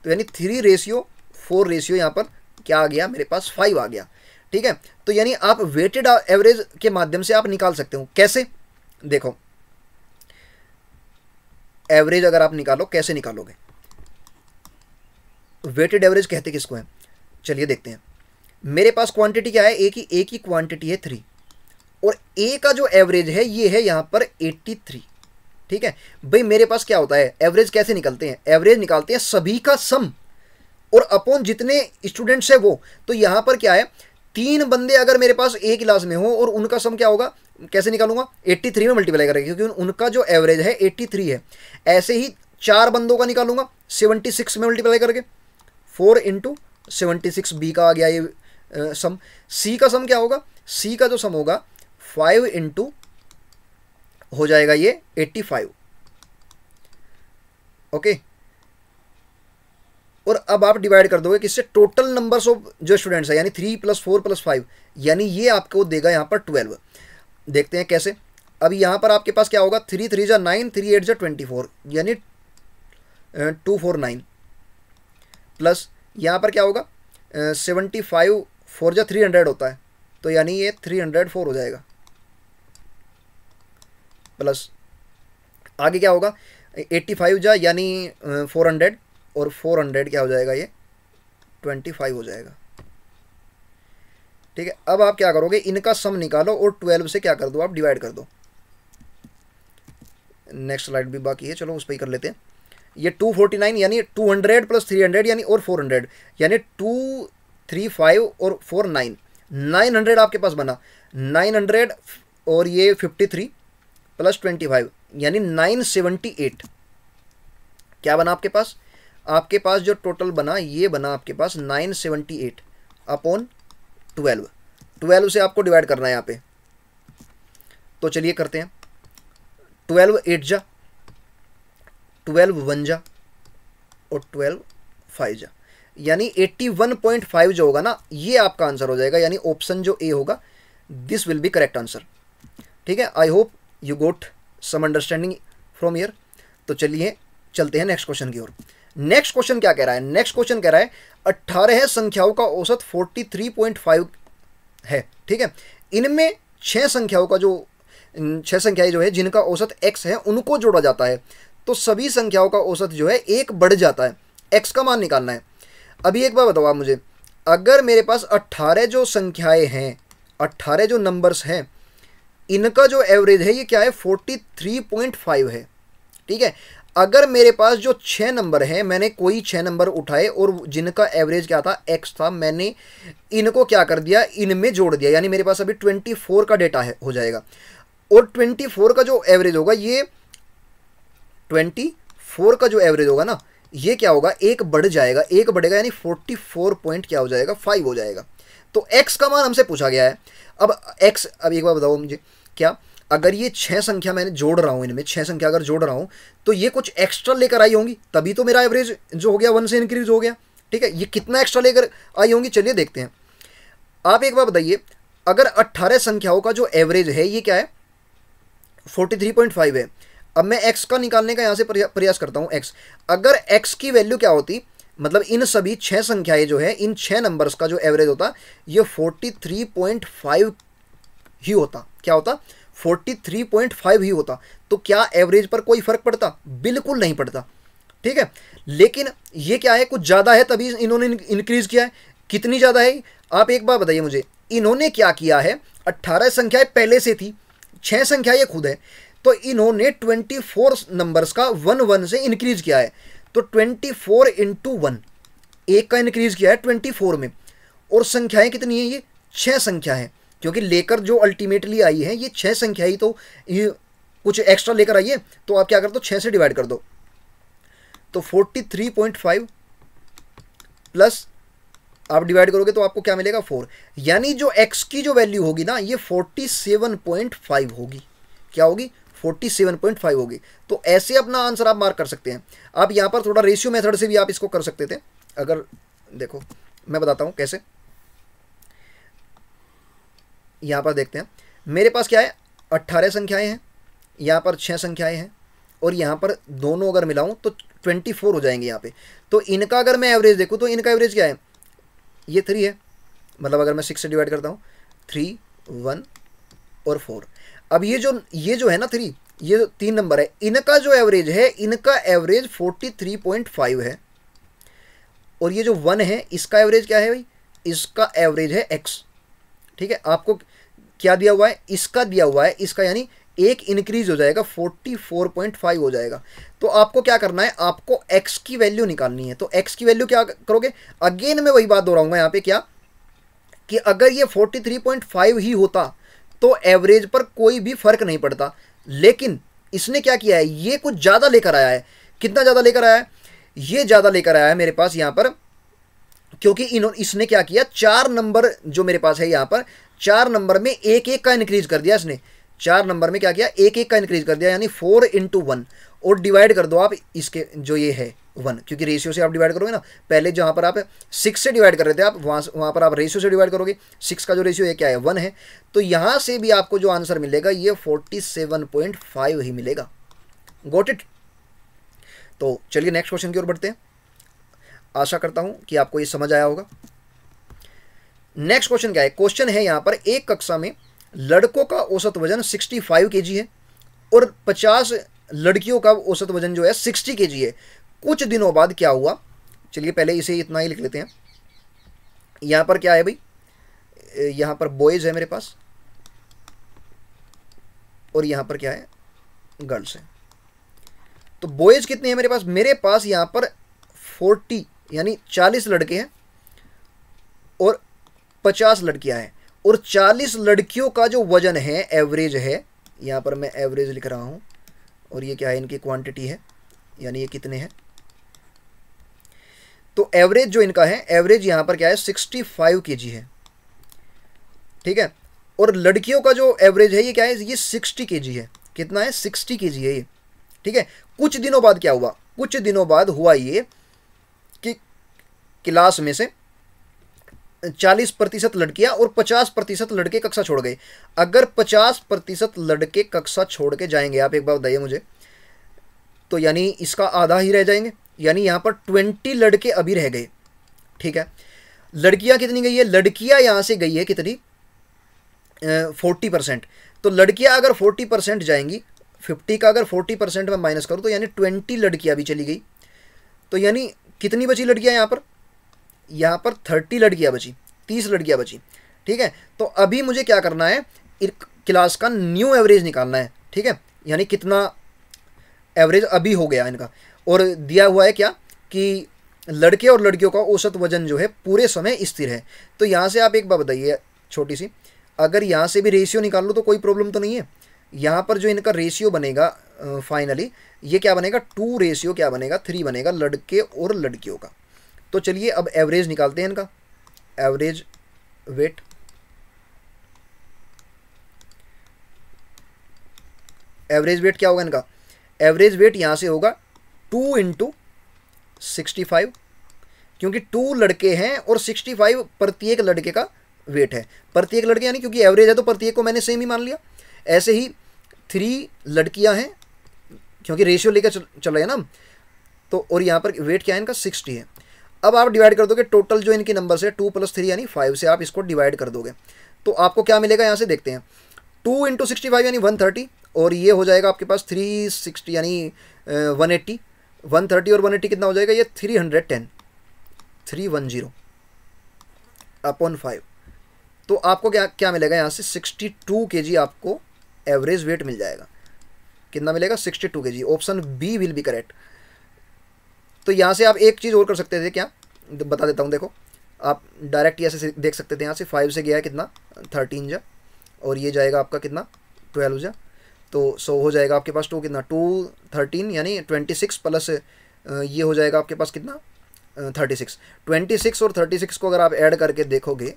तो यानी 3:4 रेशियो यहाँ पर क्या आ गया मेरे पास 5 आ गया। ठीक है, तो यानी आप वेटेड एवरेज के माध्यम से आप निकाल सकते हो। कैसे, देखो एवरेज अगर आप निकालो कैसे निकालोगे, वेटेड एवरेज कहते किसको है, चलिए देखते हैं। मेरे पास क्वांटिटी क्या है, ए की क्वांटिटी है 3 और ए का जो एवरेज है ये है यहाँ पर 83। ठीक है भाई, मेरे पास क्या होता है एवरेज कैसे निकलते हैं, एवरेज निकालते हैं सभी का सम और अपॉन जितने स्टूडेंट्स है वो। तो यहाँ पर क्या है 3 बंदे अगर मेरे पास एक क्लास में हो और उनका सम क्या होगा, कैसे निकालूंगा 83 में मल्टीप्लाई करेंगे क्योंकि उनका जो एवरेज है 83 है। ऐसे ही 4 बंदों का निकालूंगा 76 में मल्टीप्लाई करके, 4 × 76 बी का आ गया ये सम। सी का सम क्या होगा, सी का जो सम होगा 5 × हो जाएगा ये 85। ओके, और अब आप डिवाइड कर दोगे किससे, टोटल नंबर्स ऑफ जो स्टूडेंट्स है, यानी 3 + 4 + 5, यानी ये आपको देगा यहाँ पर 12। देखते हैं कैसे। अब यहाँ पर आपके पास क्या होगा, 3 3 जा 9, 3 8 जा 24, यानी 249, प्लस यहाँ पर क्या होगा 75 4 जा 300 होता है, तो यानी ये 304 हो जाएगा, प्लस आगे क्या होगा 85 जा यानी 400, और 400 क्या हो जाएगा, ये 25 हो जाएगा। ठीक है, अब आप क्या करोगे, इनका सम निकालो और 12 से क्या कर दो, आप डिवाइड कर दो। नेक्स्ट स्लाइड भी बाकी है, चलो उस पर ही कर लेते हैं। ये 249 यानी 200 + 300 यानी और 400, यानी 235 और 4 9, 900 आपके पास बना, 900 और ये 53 + 25 यानी 978। क्या बना आपके पास, आपके पास जो टोटल बना ये बना आपके पास 978 अपॉन 12। 12 से आपको डिवाइड करना है यहाँ पे, तो चलिए करते हैं। 12 8 जा, 12 1 जा और 12 5 जा, यानी 81.5 जो होगा ना, ये आपका आंसर हो जाएगा, यानी ऑप्शन जो ए होगा this will be correct answer. ठीक है, I hope you got some understanding from here. तो चलिए चलते हैं नेक्स्ट क्वेश्चन की ओर। नेक्स्ट क्वेश्चन क्या कह रहा है, नेक्स्ट क्वेश्चन कह रहा है 18 संख्याओं का औसत 43.5 है। ठीक है, इनमें 6 संख्याओं का जो 6 संख्याएं जो है जिनका औसत x है उनको जोड़ा जाता है, तो सभी संख्याओं का औसत जो है 1 बढ़ जाता है। x का मान निकालना है। अभी एक बार बताओ आप मुझे, अगर मेरे पास 18 जो संख्याएं हैं, 18 जो नंबर्स हैं, इनका जो एवरेज है ये क्या है 43.5 है। ठीक है, अगर मेरे पास जो 6 नंबर हैं, मैंने कोई 6 नंबर उठाए और जिनका एवरेज क्या था x था, मैंने इनको क्या कर दिया, इनमें जोड़ दिया, यानी मेरे पास अभी 24 का डेटा है हो जाएगा, और 24 का जो एवरेज होगा, ये 24 का जो एवरेज होगा ना, ये क्या होगा, एक बढ़ जाएगा, एक बढ़ेगा, यानी 44 पॉइंट क्या हो जाएगा 5 हो जाएगा। तो x का मान हमसे पूछा गया है। अब x, अब एक बार बताओ मुझे, क्या अगर ये 6 संख्या मैंने जोड़ रहा हूँ, इनमें 6 संख्या अगर जोड़ रहा हूँ, तो ये कुछ एक्स्ट्रा लेकर आई होंगी, तभी तो मेरा एवरेज जो हो गया 1 से इंक्रीज हो गया। ठीक है, ये कितना एक्स्ट्रा लेकर आई होंगी, चलिए देखते हैं। आप एक बार बताइए, अगर 18 संख्याओं का जो एवरेज है ये क्या है 43.5 है। अब मैं x का निकालने का यहाँ से प्रयास करता हूँ। x, अगर x की वैल्यू क्या होती, मतलब इन सभी 6 संख्याएं जो है, इन 6 नंबर्स का जो एवरेज होता ये 43.5 ही होता। क्या होता, 43.5 ही होता। तो क्या एवरेज पर कोई फर्क पड़ता, बिल्कुल नहीं पड़ता। ठीक है, लेकिन ये क्या है, कुछ ज़्यादा है तभी इन्होंने इंक्रीज किया है। कितनी ज़्यादा है, आप एक बार बताइए मुझे। इन्होंने क्या किया है, 18 संख्याएं पहले से थी, 6 संख्या ये खुद है, तो इन्होंने 24 नंबर्स का 1 1 से इंक्रीज किया है। तो 24 × 1, एक का इंक्रीज किया है 24 में, और संख्याएं कितनी है, ये 6 संख्या है, क्योंकि लेकर जो अल्टीमेटली आई है ये 6 संख्या ही, तो ये कुछ एक्स्ट्रा लेकर आई है। तो आप क्या कर दो, 6 से डिवाइड कर दो, तो 43.5 प्लस आप डिवाइड करोगे तो आपको क्या मिलेगा 4, यानी जो x की जो वैल्यू होगी ना ये 47.5 होगी। क्या होगी, 47.5 होगी। तो ऐसे अपना आंसर आप मार्क कर सकते हैं। आप यहाँ पर थोड़ा रेशियो मेथड से भी आप इसको कर सकते थे। अगर देखो मैं बताता हूँ कैसे, यहाँ पर देखते हैं, मेरे पास क्या है 18 संख्याएं हैं, यहाँ पर 6 संख्याएं हैं, और यहाँ पर दोनों अगर मिलाऊं तो 24 हो जाएंगे यहाँ पे। तो इनका अगर मैं एवरेज देखूँ तो इनका एवरेज क्या है, ये 3 है, मतलब अगर मैं 6 से डिवाइड करता हूँ 3 1 और 4। अब ये जो है ना 3, ये जो 3 नंबर है, इनका जो एवरेज है, इनका एवरेज 43.5 है, और ये जो 1 है इसका एवरेज क्या है भाई, इसका एवरेज है x। ठीक है, आपको क्या दिया हुआ है, इसका दिया हुआ है, इसका यानी एक इंक्रीज हो जाएगा 44.5 हो जाएगा। तो आपको क्या करना है, आपको x की वैल्यू निकालनी है। तो x की वैल्यू क्या करोगे, अगेन मैं वही बात दोहराऊंगा यहाँ पे, क्या कि अगर ये 43.5 ही होता तो एवरेज पर कोई भी फर्क नहीं पड़ता, लेकिन इसने क्या किया है, ये कुछ ज़्यादा लेकर आया है। कितना ज़्यादा लेकर आया है, ये ज़्यादा लेकर आया है मेरे पास यहाँ पर, क्योंकि इसने क्या किया, 4 नंबर जो मेरे पास है यहाँ पर, 4 नंबर में एक एक का इंक्रीज कर दिया इसने। 4 नंबर में क्या किया, एक एक का इंक्रीज कर दिया, यानी 4 × 1, और डिवाइड कर दो आप इसके जो ये है 1, क्योंकि रेशियो से आप डिवाइड करोगे ना। पहले जहाँ पर आप 6 से डिवाइड कर रहे थे आप, वहाँ पर आप रेशियो से डिवाइड करोगे। 6 का जो रेशियो है क्या है, 1 है। तो यहाँ से भी आपको जो आंसर मिलेगा ये 47.5 ही मिलेगा। Got it. तो चलिए नेक्स्ट क्वेश्चन की ओर बढ़ते हैं। आशा करता हूँ कि आपको ये समझ आया होगा। नेक्स्ट क्वेश्चन क्या है, क्वेश्चन है यहाँ पर, एक कक्षा में लड़कों का औसत वजन 65 kg है और 50 लड़कियों का औसत वजन जो है 60 kg है। कुछ दिनों बाद क्या हुआ, चलिए पहले इसे इतना ही लिख लेते हैं। यहाँ पर क्या है भाई, यहाँ पर बॉयज़ है मेरे पास और यहाँ पर क्या है, गर्ल्स है। तो बॉयज़ कितने हैं मेरे पास यहाँ पर 40 यानी 40 लड़के हैं और 50 लड़कियां हैं, और 40 लड़कियों का जो वजन है एवरेज है, यहाँ पर मैं एवरेज लिख रहा हूँ, और ये क्या है, इनकी क्वांटिटी है, यानी ये कितने हैं। तो एवरेज जो इनका है, एवरेज यहाँ पर क्या है 65 kg है, ठीक है। और लड़कियों का जो एवरेज है ये क्या है, ये 60 kg है। कितना है, 60 kg है ये, ठीक है। कुछ दिनों बाद क्या हुआ, कुछ दिनों बाद हुआ ये कि क्लास में से 40% लड़कियां और 50% लड़के कक्षा छोड़ गए। अगर 50% लड़के कक्षा छोड़ के जाएंगे, आप एक बार बताइए मुझे, तो यानी इसका आधा ही रह जाएंगे, यानी यहाँ पर 20 लड़के अभी रह गए, ठीक है। लड़कियां कितनी गई है, लड़कियां यहाँ से गई है कितनी, 40%। तो लड़कियां अगर 40% जाएंगी, 50 का अगर 40% में माइनस करूँ तो यानी 20 लड़कियां भी चली गई। तो यानी कितनी बची लड़कियां यहाँ पर 30 लड़कियां बची, 30 लड़कियां बची, ठीक है। तो अभी मुझे क्या करना है, क्लास का न्यू एवरेज निकालना है, ठीक है। यानी कितना एवरेज अभी हो गया इनका, और दिया हुआ है क्या कि लड़के और लड़कियों का औसत वजन जो है पूरे समय स्थिर है। तो यहाँ से आप एक बात बताइए छोटी सी, अगर यहाँ से भी रेशियो निकाल लो तो कोई प्रॉब्लम तो नहीं है। यहाँ पर जो इनका रेशियो बनेगा फाइनली, ये क्या बनेगा, 2 रेशियो क्या बनेगा, 3 बनेगा लड़के और लड़कियों का। तो चलिए अब एवरेज निकालते हैं इनका, एवरेज वेट। एवरेज वेट क्या होगा इनका, एवरेज वेट यहाँ से होगा 2 × 65, क्योंकि 2 लड़के हैं और 65 प्रत्येक लड़के का वेट है। प्रत्येक लड़के यानी क्योंकि एवरेज है तो प्रत्येक को मैंने सेम ही मान लिया। ऐसे ही 3 लड़कियां हैं, क्योंकि रेशियो लेकर चल रहे हैं ना, तो और यहाँ पर वेट क्या है इनका 60 है। अब आप डिवाइड कर दोगे, टोटल जो इनकी नंबर है 2 + 3 यानी 5 से आप इसको डिवाइड कर दोगे, तो आपको क्या मिलेगा, यहाँ से देखते हैं। 2 × 65 यानी 130, और ये हो जाएगा आपके पास 360 यानी 180, 130 और 180 कितना हो जाएगा, ये 310, 310/5। तो आपको क्या मिलेगा यहाँ से, 62 kg आपको एवरेज वेट मिल जाएगा। कितना मिलेगा, 62 kg। Option B will be correct. तो यहाँ से आप एक चीज़ और कर सकते थे, क्या बता देता हूँ। देखो आप डायरेक्ट ऐसे देख सकते थे, यहाँ से 5 से गया है कितना, 13 जा, और ये जाएगा आपका कितना, 12 जा, तो 100 हो जाएगा आपके पास। 2 कितना, 2 13 यानी 26 प्लस ये हो जाएगा आपके पास कितना, 36। 26 और 36 को अगर आप ऐड करके देखोगे,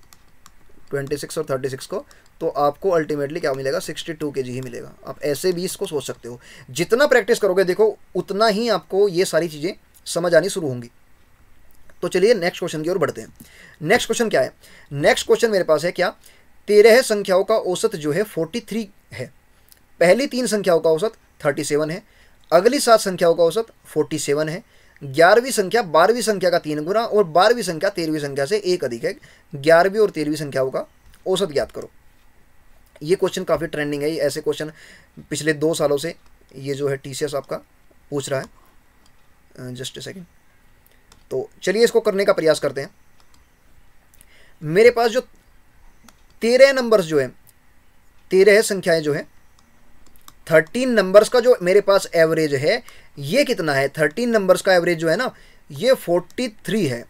26 और 36 को, तो आपको अल्टीमेटली क्या मिलेगा, 62 kg ही मिलेगा। आप ऐसे भी इसको सोच सकते हो। जितना प्रैक्टिस करोगे देखो उतना ही आपको ये सारी चीज़ें समझ आनी शुरू होंगी। तो चलिए नेक्स्ट क्वेश्चन की ओर बढ़ते हैं। नेक्स्ट क्वेश्चन क्या है, नेक्स्ट क्वेश्चन मेरे पास है क्या, 13 संख्याओं का औसत जो है 43 है। पहली 3 संख्याओं का औसत 37 है, अगली 7 संख्याओं का औसत 47 है। 11वीं संख्या 12वीं संख्या का 3 गुना और 12वीं संख्या 13वीं संख्या से 1 अधिक है। 11वीं और 13वीं संख्याओं का औसत ज्ञात करो। ये क्वेश्चन काफ़ी ट्रेंडिंग है। ऐसे क्वेश्चन पिछले 2 सालों से ये जो है TCS आपका पूछ रहा है। Just a second. तो चलिए इसको करने का प्रयास करते हैं। मेरे पास जो 13 नंबर्स जो है, 13 संख्याएं जो है, 13 नंबर्स का जो मेरे पास एवरेज है ये कितना है, 13 नंबर्स का एवरेज जो है ना ये 43 है।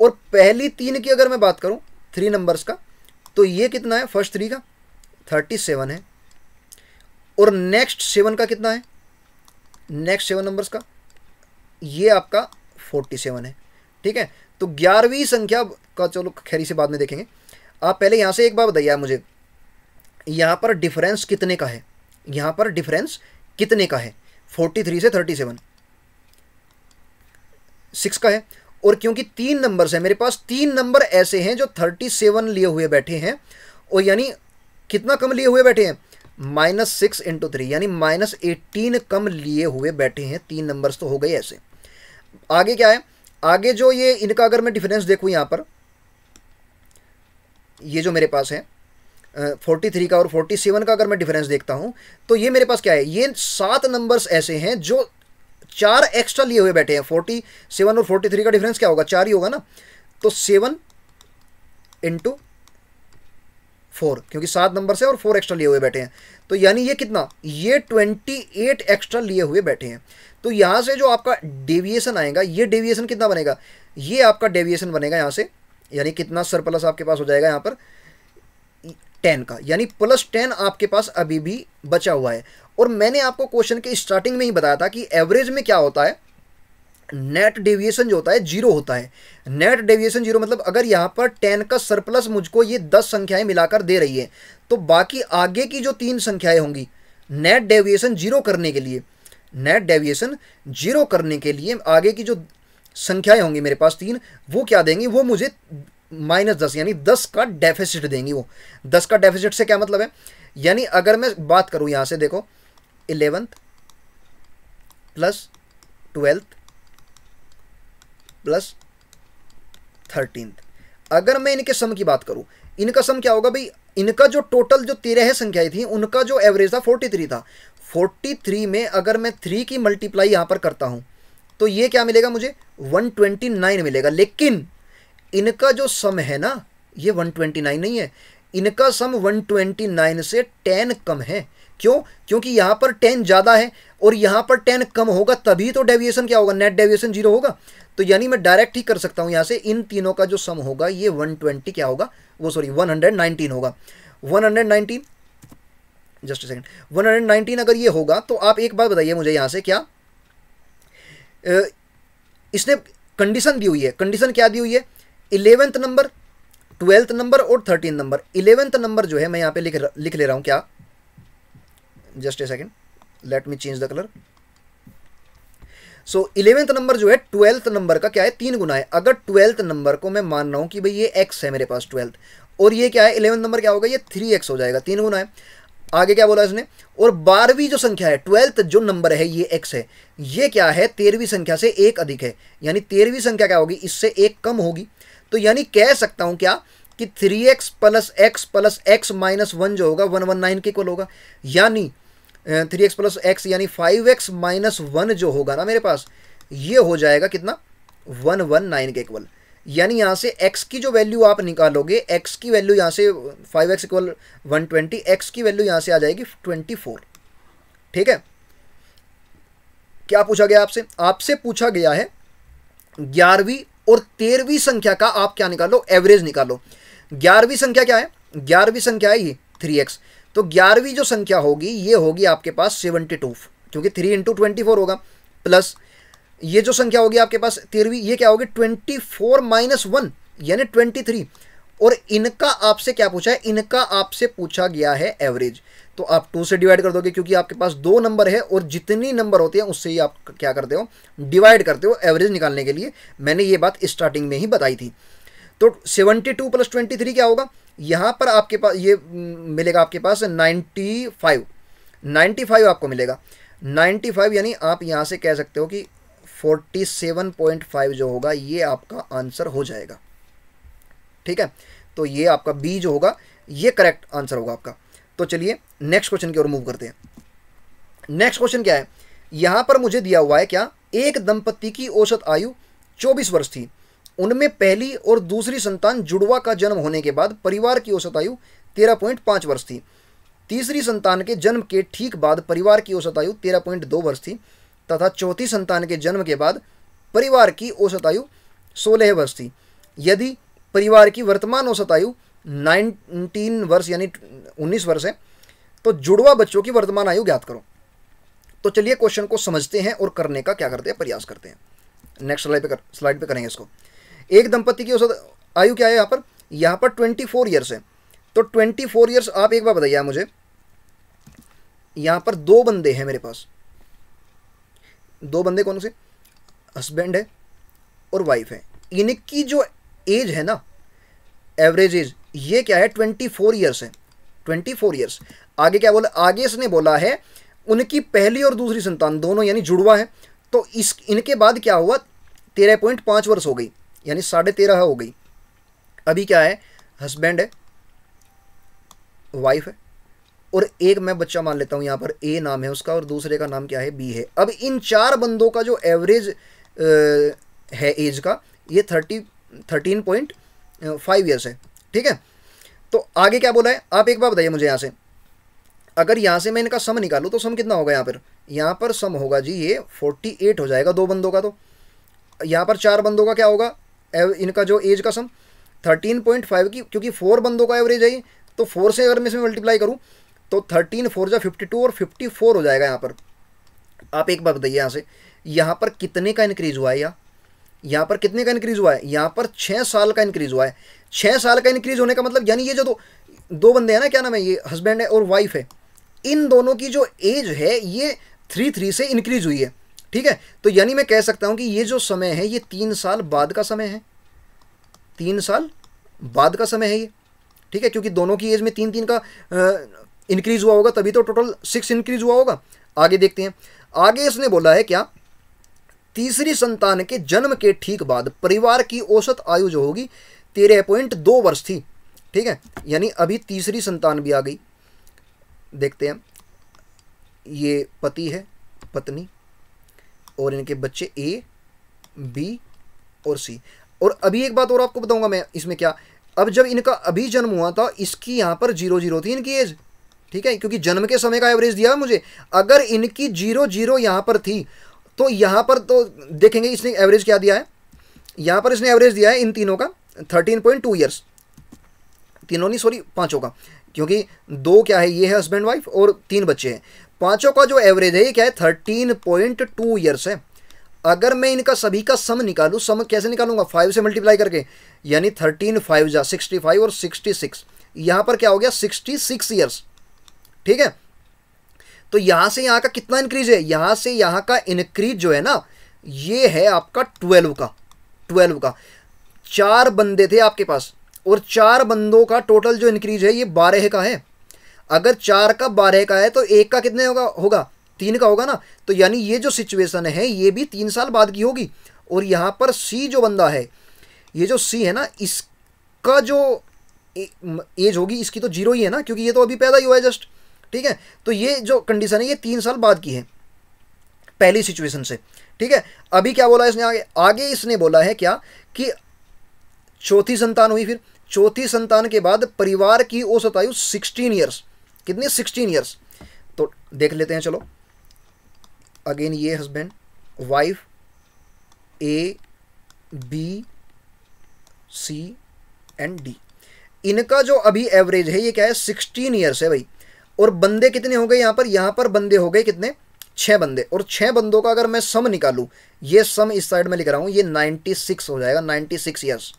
और पहली 3 की अगर मैं बात करूं 3 नंबर्स का, तो ये कितना है, फर्स्ट 3 का 37 है, और नेक्स्ट 7 का कितना है, नेक्स्ट 7 नंबर्स का ये आपका 47 है। ठीक है, तो 11वीं संख्या का चलो खैर इसे बाद में देखेंगे। आप पहले यहाँ से एक बार बताइए मुझे, यहाँ पर डिफरेंस कितने का है, यहाँ पर डिफरेंस कितने का है, 43 से 37 6 का है। और क्योंकि 3 नंबर्स है मेरे पास, 3 नंबर ऐसे हैं जो 37 लिए हुए बैठे हैं, और यानी कितना कम लिए हुए बैठे हैं, -6 × 3 यानी -18 कम लिए हुए बैठे हैं। 3 नंबर्स तो हो गए ऐसे। आगे क्या है, आगे जो ये इनका अगर मैं डिफरेंस देखूं यहाँ पर, ये जो मेरे पास है 43 का और 47 का अगर मैं डिफरेंस देखता हूं, तो ये मेरे पास क्या है, ये 7 नंबर्स ऐसे हैं जो 4 एक्स्ट्रा लिए हुए बैठे हैं। 47 और 43 का डिफरेंस क्या होगा, 4 ही होगा ना, तो 7 × 4, क्योंकि 7 नंबर से और 4 एक्स्ट्रा लिए हुए बैठे हैं, तो यानी ये कितना, ये 28 एक्स्ट्रा लिए हुए बैठे हैं। तो यहां से जो आपका डेविएशन आएगा, ये डेविएशन कितना बनेगा, ये आपका डेविएशन बनेगा यहां से, यानी कितना सरप्लस आपके पास हो जाएगा यहाँ पर 10 का, यानी +10 आपके पास अभी भी बचा हुआ है। और मैंने आपको क्वेश्चन के स्टार्टिंग में ही बताया था कि एवरेज में क्या होता है, नेट डेविएशन जो होता है 0 होता है। नेट डेविएशन 0 मतलब अगर यहाँ पर 10 का सरप्लस मुझको ये 10 संख्याएं मिलाकर दे रही है, तो बाकी आगे की जो 3 संख्याएं होंगी, नेट डेविएशन 0 करने के लिए, नेट डेविएशन 0 करने के लिए आगे की जो संख्याएं होंगी मेरे पास 3, वो क्या देंगी, वो मुझे -10 यानी 10 का डेफिसिट देंगी। वो 10 का डेफिसिट से क्या मतलब है, यानी अगर मैं बात करूं यहां से देखो 11th + 12th + 13th, अगर मैं इनके सम की बात करूं, इनका सम क्या होगा भाई, इनका जो टोटल जो 13 संख्याएं थी, उनका जो एवरेज था 43 था। 43 में अगर मैं 3 की मल्टीप्लाई यहां पर करता हूं, तो ये क्या मिलेगा मुझे, 129 मिलेगा। लेकिन इनका जो सम है ना, ये 129 नहीं है, इनका सम 129 से 10 कम है। क्यों, क्योंकि यहां पर 10 ज़्यादा है और यहां पर 10 कम होगा, तभी तो डेविएशन क्या होगा, नेट डेविएशन 0 होगा। तो यानी मैं डायरेक्ट ही कर सकता हूं यहां से, इन तीनों का जो सम होगा ये 120 क्या होगा, वो सॉरी 119 होगा। 119, जस्ट सेकंड, 119 अगर ये होगा, तो आप एक बात बताइए मुझे यहां से, क्या इसने कंडीशन दी हुई है, कंडीशन क्या दी हुई है, 11th नंबर, 12th नंबर और 13th नंबर। 11th नंबर जो है मैं यहाँ पे लिख ले रहा हूँ, क्या, just a second, let me change the colour. So 11th number जो है 12th नंबर का क्या है, 3 गुना है। अगर 12th नंबर को मैं मान रहा हूँ कि भाई ये x है मेरे पास 12th, और ये क्या है 11th नंबर क्या होगा, ये 3x हो जाएगा, 3 गुना है। आगे क्या बोला इसने, और 12वीं जो संख्या है, 12th जो नंबर है ये x है, ये क्या है 13वीं संख्या से 1 अधिक है, यानी 13वीं संख्या क्या होगी, इससे 1 कम होगी। तो यानी कह सकता हूं क्या कि 3x + x + x - 1 जो होगा 119 के इक्वल होगा, यानी 3x + x यानी 5x - 1 जो होगा ना मेरे पास, ये हो जाएगा कितना, 119 के इक्वल। यानी यहाँ से x की जो वैल्यू आप निकालोगे, x की वैल्यू यहाँ से 5x = 120, x की वैल्यू यहाँ से आ जाएगी 24। ठीक है, क्या पूछा गया आपसे, आपसे पूछा गया है 11वीं और 13वीं संख्या का आप क्या निकालो, एवरेज निकालो। 11वीं संख्या क्या है, 11वीं संख्या है ये 3x, तो 11वीं जो संख्या होगी ये होगी आपके पास 72, क्योंकि 3 × 24 होगा, प्लस ये जो संख्या होगी आपके पास 13वीं, ये क्या होगी 24 - 1 यानी 23। और इनका आपसे क्या पूछा है, इनका आपसे पूछा गया है एवरेज, तो आप 2 से डिवाइड कर दोगे, क्योंकि आपके पास 2 नंबर है और जितनी नंबर होते हैं उससे ही आप क्या करते हो, डिवाइड करते हो एवरेज निकालने के लिए। मैंने ये बात स्टार्टिंग में ही बताई थी। तो 72 + 23 क्या होगा, यहाँ पर आपके पास ये मिलेगा आपके पास 95 आपको मिलेगा। 95 यानी आप यहाँ से कह सकते हो कि 47.5 जो होगा ये आपका आंसर हो जाएगा। ठीक है, तो ये आपका बी जो होगा ये करेक्ट आंसर होगा आपका। तो चलिए नेक्स्ट क्वेश्चन की ओर मूव करते हैं। नेक्स्ट क्वेश्चन क्या है, यहां पर मुझे दिया हुआ है क्या, एक दंपति की औसत आयु 24 वर्ष थी, उनमें पहली और दूसरी संतान जुड़वा का जन्म होने के बाद परिवार की औसत आयु 13.5 वर्ष थी। तीसरी संतान के जन्म के ठीक बाद परिवार की औसत आयु 13.2 वर्ष थी तथा चौथी संतान के जन्म के बाद परिवार की औसत आयु 16 वर्ष थी। यदि परिवार की वर्तमान औसत आयु 19 वर्ष यानी 19 वर्ष है, तो जुड़वा बच्चों की वर्तमान आयु ज्ञात करो। तो चलिए क्वेश्चन को समझते हैं और करने का क्या करते हैं, प्रयास करते हैं। नेक्स्ट स्लाइड पे करेंगे इसको। एक दंपति की औसत आयु क्या है यहाँ पर 24 ईयर्स है। तो 24 ईयर्स। आप एक बार बताइए मुझे, यहाँ पर दो बंदे हैं मेरे पास, दो बंदे कौन से, हस्बैंड है और वाइफ है। इनकी जो एज है ना, एवरेज एज, ये क्या है 24 ईयर्स है, 24 ईयर्स। आगे क्या बोला, आगे इसने बोला है उनकी पहली और दूसरी संतान दोनों यानी जुड़वा है, तो इस इनके बाद क्या हुआ, 13.5 वर्ष हो गई, यानी 13.5 हो गई। अभी क्या है, हस्बैंड है, वाइफ है, और एक मैं बच्चा मान लेता हूं, यहां पर ए नाम है उसका और दूसरे का नाम क्या है, बी है। अब इन चार बंदों का जो एवरेज है एज का, ये 13.5 ईयर्स है। ठीक है, तो आगे क्या बोला है, आप एक बार बताइए मुझे। यहां से अगर यहां से मैं इनका सम निकालूं तो सम कितना होगा, यहां पर सम होगा जी ये 48 हो जाएगा दो बंदों का। तो यहां पर चार बंदों का क्या होगा, इनका जो एज का सम 13.5 की, क्योंकि 4 बंदों का एवरेज है, तो 4 से अगर मैं इसमें मल्टीप्लाई करूं तो 13 4 जा 52 और 54 हो जाएगा यहाँ पर। आप एक बार बताइए यहाँ पर कितने का इंक्रीज हुआ है, यहाँ पर कितने का इंक्रीज हुआ है, यहाँ पर 6 साल का इंक्रीज हुआ है। 6 साल का इंक्रीज होने का मतलब यानी ये जो दो बंदे हैं ना, क्या नाम है, ये हस्बैंड है और वाइफ है, इन दोनों की जो एज है ये 3 से इंक्रीज हुई है। ठीक है, तो यानी मैं कह सकता हूं कि ये जो समय है ये 3 साल बाद का समय है, 3 साल बाद का समय है ये। ठीक है, क्योंकि दोनों की एज में 3 का इंक्रीज हुआ होगा, तभी तो टोटल 6 इंक्रीज हुआ होगा। आगे देखते हैं, आगे इसने बोला है क्या, तीसरी संतान के जन्म के ठीक बाद परिवार की औसत आयु जो होगी 13.2 वर्ष थी। ठीक है, यानी अभी तीसरी संतान भी आ गई। देखते हैं, ये पति है, पत्नी और इनके बच्चे ए, बी और सी। और अभी एक बात और आपको बताऊंगा मैं इसमें क्या, अब जब इनका अभी जन्म हुआ था इसकी यहाँ पर 0 थी इनकी एज। ठीक है, क्योंकि जन्म के समय का एवरेज दिया है मुझे, अगर इनकी 0 यहाँ पर थी तो यहाँ पर तो देखेंगे इसने एवरेज क्या दिया है, यहाँ पर इसने एवरेज दिया है इन तीनों का 13.2 ईयर्स, तीनों नहीं सॉरी पांचों का, क्योंकि दो क्या है, ये है हस्बैंड वाइफ और 3 बच्चे हैं, पांचों का जो एवरेज है ये क्या है 13.2 ईयर्स है। अगर मैं इनका सभी का सम निकालूं, सम कैसे निकालूंगा, 5 से मल्टीप्लाई करके, यानी 13 5 जा 65 और 66, यहां पर क्या हो गया 66 ईयर्स। ठीक है, तो यहां से यहां का कितना इंक्रीज है, यहां से यहां का इंक्रीज जो है ना ये है आपका 12 का, 12 का। 4 बंदे थे आपके पास और 4 बंदों का टोटल जो इंक्रीज है ये 12 का है। अगर 4 का 12 का है तो एक का कितने होगा 3 का होगा ना, तो यानी ये जो सिचुएशन है ये भी 3 साल बाद की होगी। और यहाँ पर सी जो बंदा है, ये जो सी है ना, इसका जो एज होगी इसकी तो 0 ही है ना, क्योंकि ये तो अभी पैदा ही हुआ है जस्ट। ठीक है, तो ये जो कंडीशन है ये 3 साल बाद की है पहली सिचुएशन से। ठीक है, अभी क्या बोला इसने आगे इसने बोला है क्या कि चौथी संतान हुई, फिर चौथी संतान के बाद परिवार की औसत आयु 16 ईयर्स, कितने 16 ईयर्स। तो देख लेते हैं, चलो अगेन ये husband wife A B C and D, इनका जो अभी एवरेज है ये क्या है 16 ईयर्स है भाई। और बंदे कितने हो गए यहाँ पर बंदे हो गए कितने 6 बंदे, और 6 बंदों का अगर मैं सम निकालूं, ये सम इस साइड में लिख रहा हूं, ये 96 हो जाएगा, 96 ईयर्स,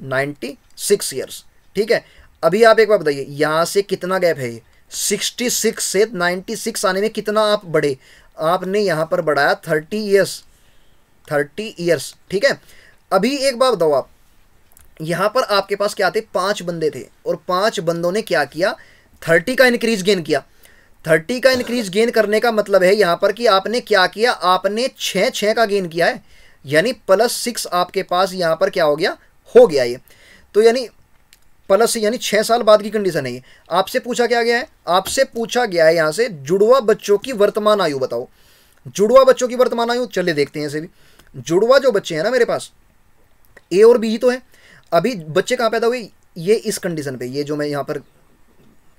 96 ईयर्स। ठीक है, अभी आप एक बार बताइए यहां से कितना गैप है, ये 66 से 96 आने में कितना आप बढ़े, आपने यहां पर बढ़ाया 30 ईयर्स, 30 ईयर्स। ठीक है, अभी एक बात बताओ आप, यहां पर आपके पास क्या थे 5 बंदे थे और 5 बंदों ने क्या किया 30 का इंक्रीज गेन किया। 30 का इंक्रीज गेन करने का मतलब है यहां पर कि आपने क्या किया, आपने 6 का गेन किया है, यानी +6 आपके पास यहां पर क्या हो गया ये। तो यानी प्लस यानी 6 साल बाद की कंडीशन है ये। आपसे पूछा क्या गया है, आपसे पूछा गया है यहां से जुड़वा बच्चों की वर्तमान आयु बताओ। जुड़वा बच्चों की वर्तमान आयु चले देखते हैं। ऐसे भी जुड़वा जो बच्चे हैं ना मेरे पास, ए और बी ही तो है। अभी बच्चे कहाँ पैदा हुए, ये इस कंडीशन पे, ये जो मैं यहाँ पर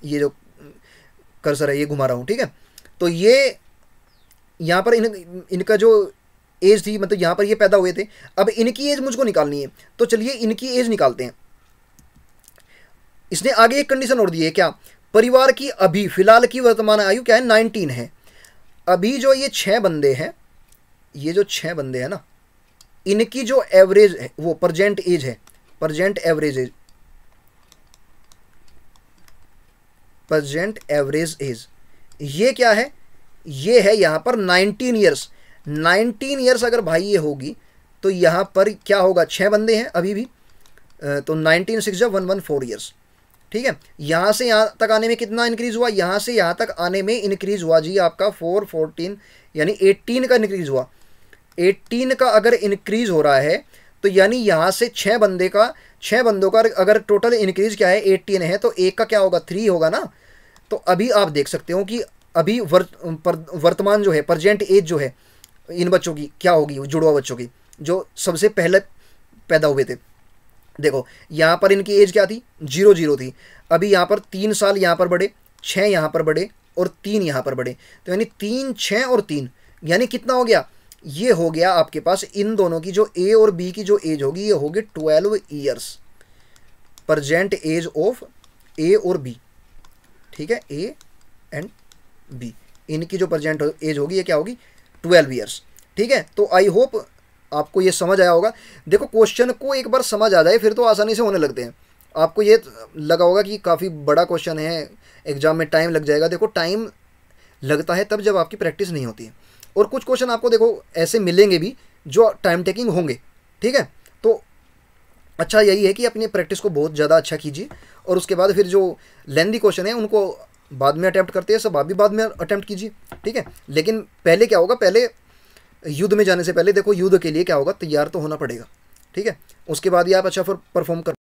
ये जो कर्सर है ये घुमा रहा हूँ। ठीक है, तो ये यहाँ पर इनका जो एज थी, मतलब यहाँ पर ये पैदा हुए थे, अब इनकी एज मुझको निकालनी है, तो चलिए इनकी एज निकालते हैं। इसने आगे एक कंडीशन और दी है क्या, परिवार की अभी फिलहाल की वर्तमान आयु क्या है 19 है। अभी जो ये 6 बंदे हैं, ये जो 6 बंदे हैं ना, इनकी जो एवरेज है वो प्रेजेंट एज है, present average age, present average age, ये क्या है, ये है यहाँ पर 19 ईयर्स। 19 ईयर्स अगर भाई ये होगी तो यहाँ पर क्या होगा, 6 बंदे हैं अभी भी, तो 19 6 114 ईयर्स। ठीक है, यहाँ से यहाँ तक आने में कितना इंक्रीज़ हुआ, यहाँ से यहाँ तक आने में इंक्रीज़ हुआ जी आपका 4 14 यानी 18 का इंक्रीज़ हुआ। 18 का अगर इंक्रीज़ हो रहा है तो यानी यहाँ से 6 बंदों का अगर टोटल इंक्रीज़ क्या है 18 है, तो एक का क्या होगा 3 होगा ना। तो अभी आप देख सकते हो कि अभी वर्तमान जो है, प्रेजेंट एज जो है इन बच्चों की क्या होगी, जुड़वा बच्चों की जो सबसे पहले पैदा हुए थे। देखो यहाँ पर इनकी एज क्या थी, 0 0 थी। अभी यहाँ पर 3 साल यहाँ पर बढ़े, 6 यहाँ पर बढ़े और 3 यहाँ पर बढ़े, तो यानी 3 6 और 3 यानी कितना हो गया, ये हो गया आपके पास इन दोनों की जो ए और बी की जो एज होगी ये होगी 12 ईयर्स, प्रेजेंट एज ऑफ ए और बी। ठीक है, ए एंड बी, इनकी जो प्रेजेंट एज होगी ये क्या होगी 12 ईयर्स। ठीक है, तो आई होप आपको ये समझ आया होगा। देखो क्वेश्चन को एक बार समझ आ जाए फिर तो आसानी से होने लगते हैं। आपको ये लगा होगा कि काफ़ी बड़ा क्वेश्चन है, एग्जाम में टाइम लग जाएगा। देखो टाइम लगता है तब जब आपकी प्रैक्टिस नहीं होती है, और कुछ क्वेश्चन आपको देखो ऐसे मिलेंगे भी जो टाइम टेकिंग होंगे। ठीक है, तो अच्छा यही है कि अपनी प्रैक्टिस को बहुत ज़्यादा अच्छा कीजिए, और उसके बाद फिर जो लेंथी क्वेश्चन है उनको बाद में अटैम्प्ट करते हैं सब, आप भी बाद में अटैम्प्ट कीजिए। ठीक है, लेकिन पहले क्या होगा, पहले युद्ध में जाने से पहले देखो युद्ध के लिए क्या होगा, तैयार तो होना पड़ेगा। ठीक है, उसके बाद ही आप अच्छा परफॉर्म कर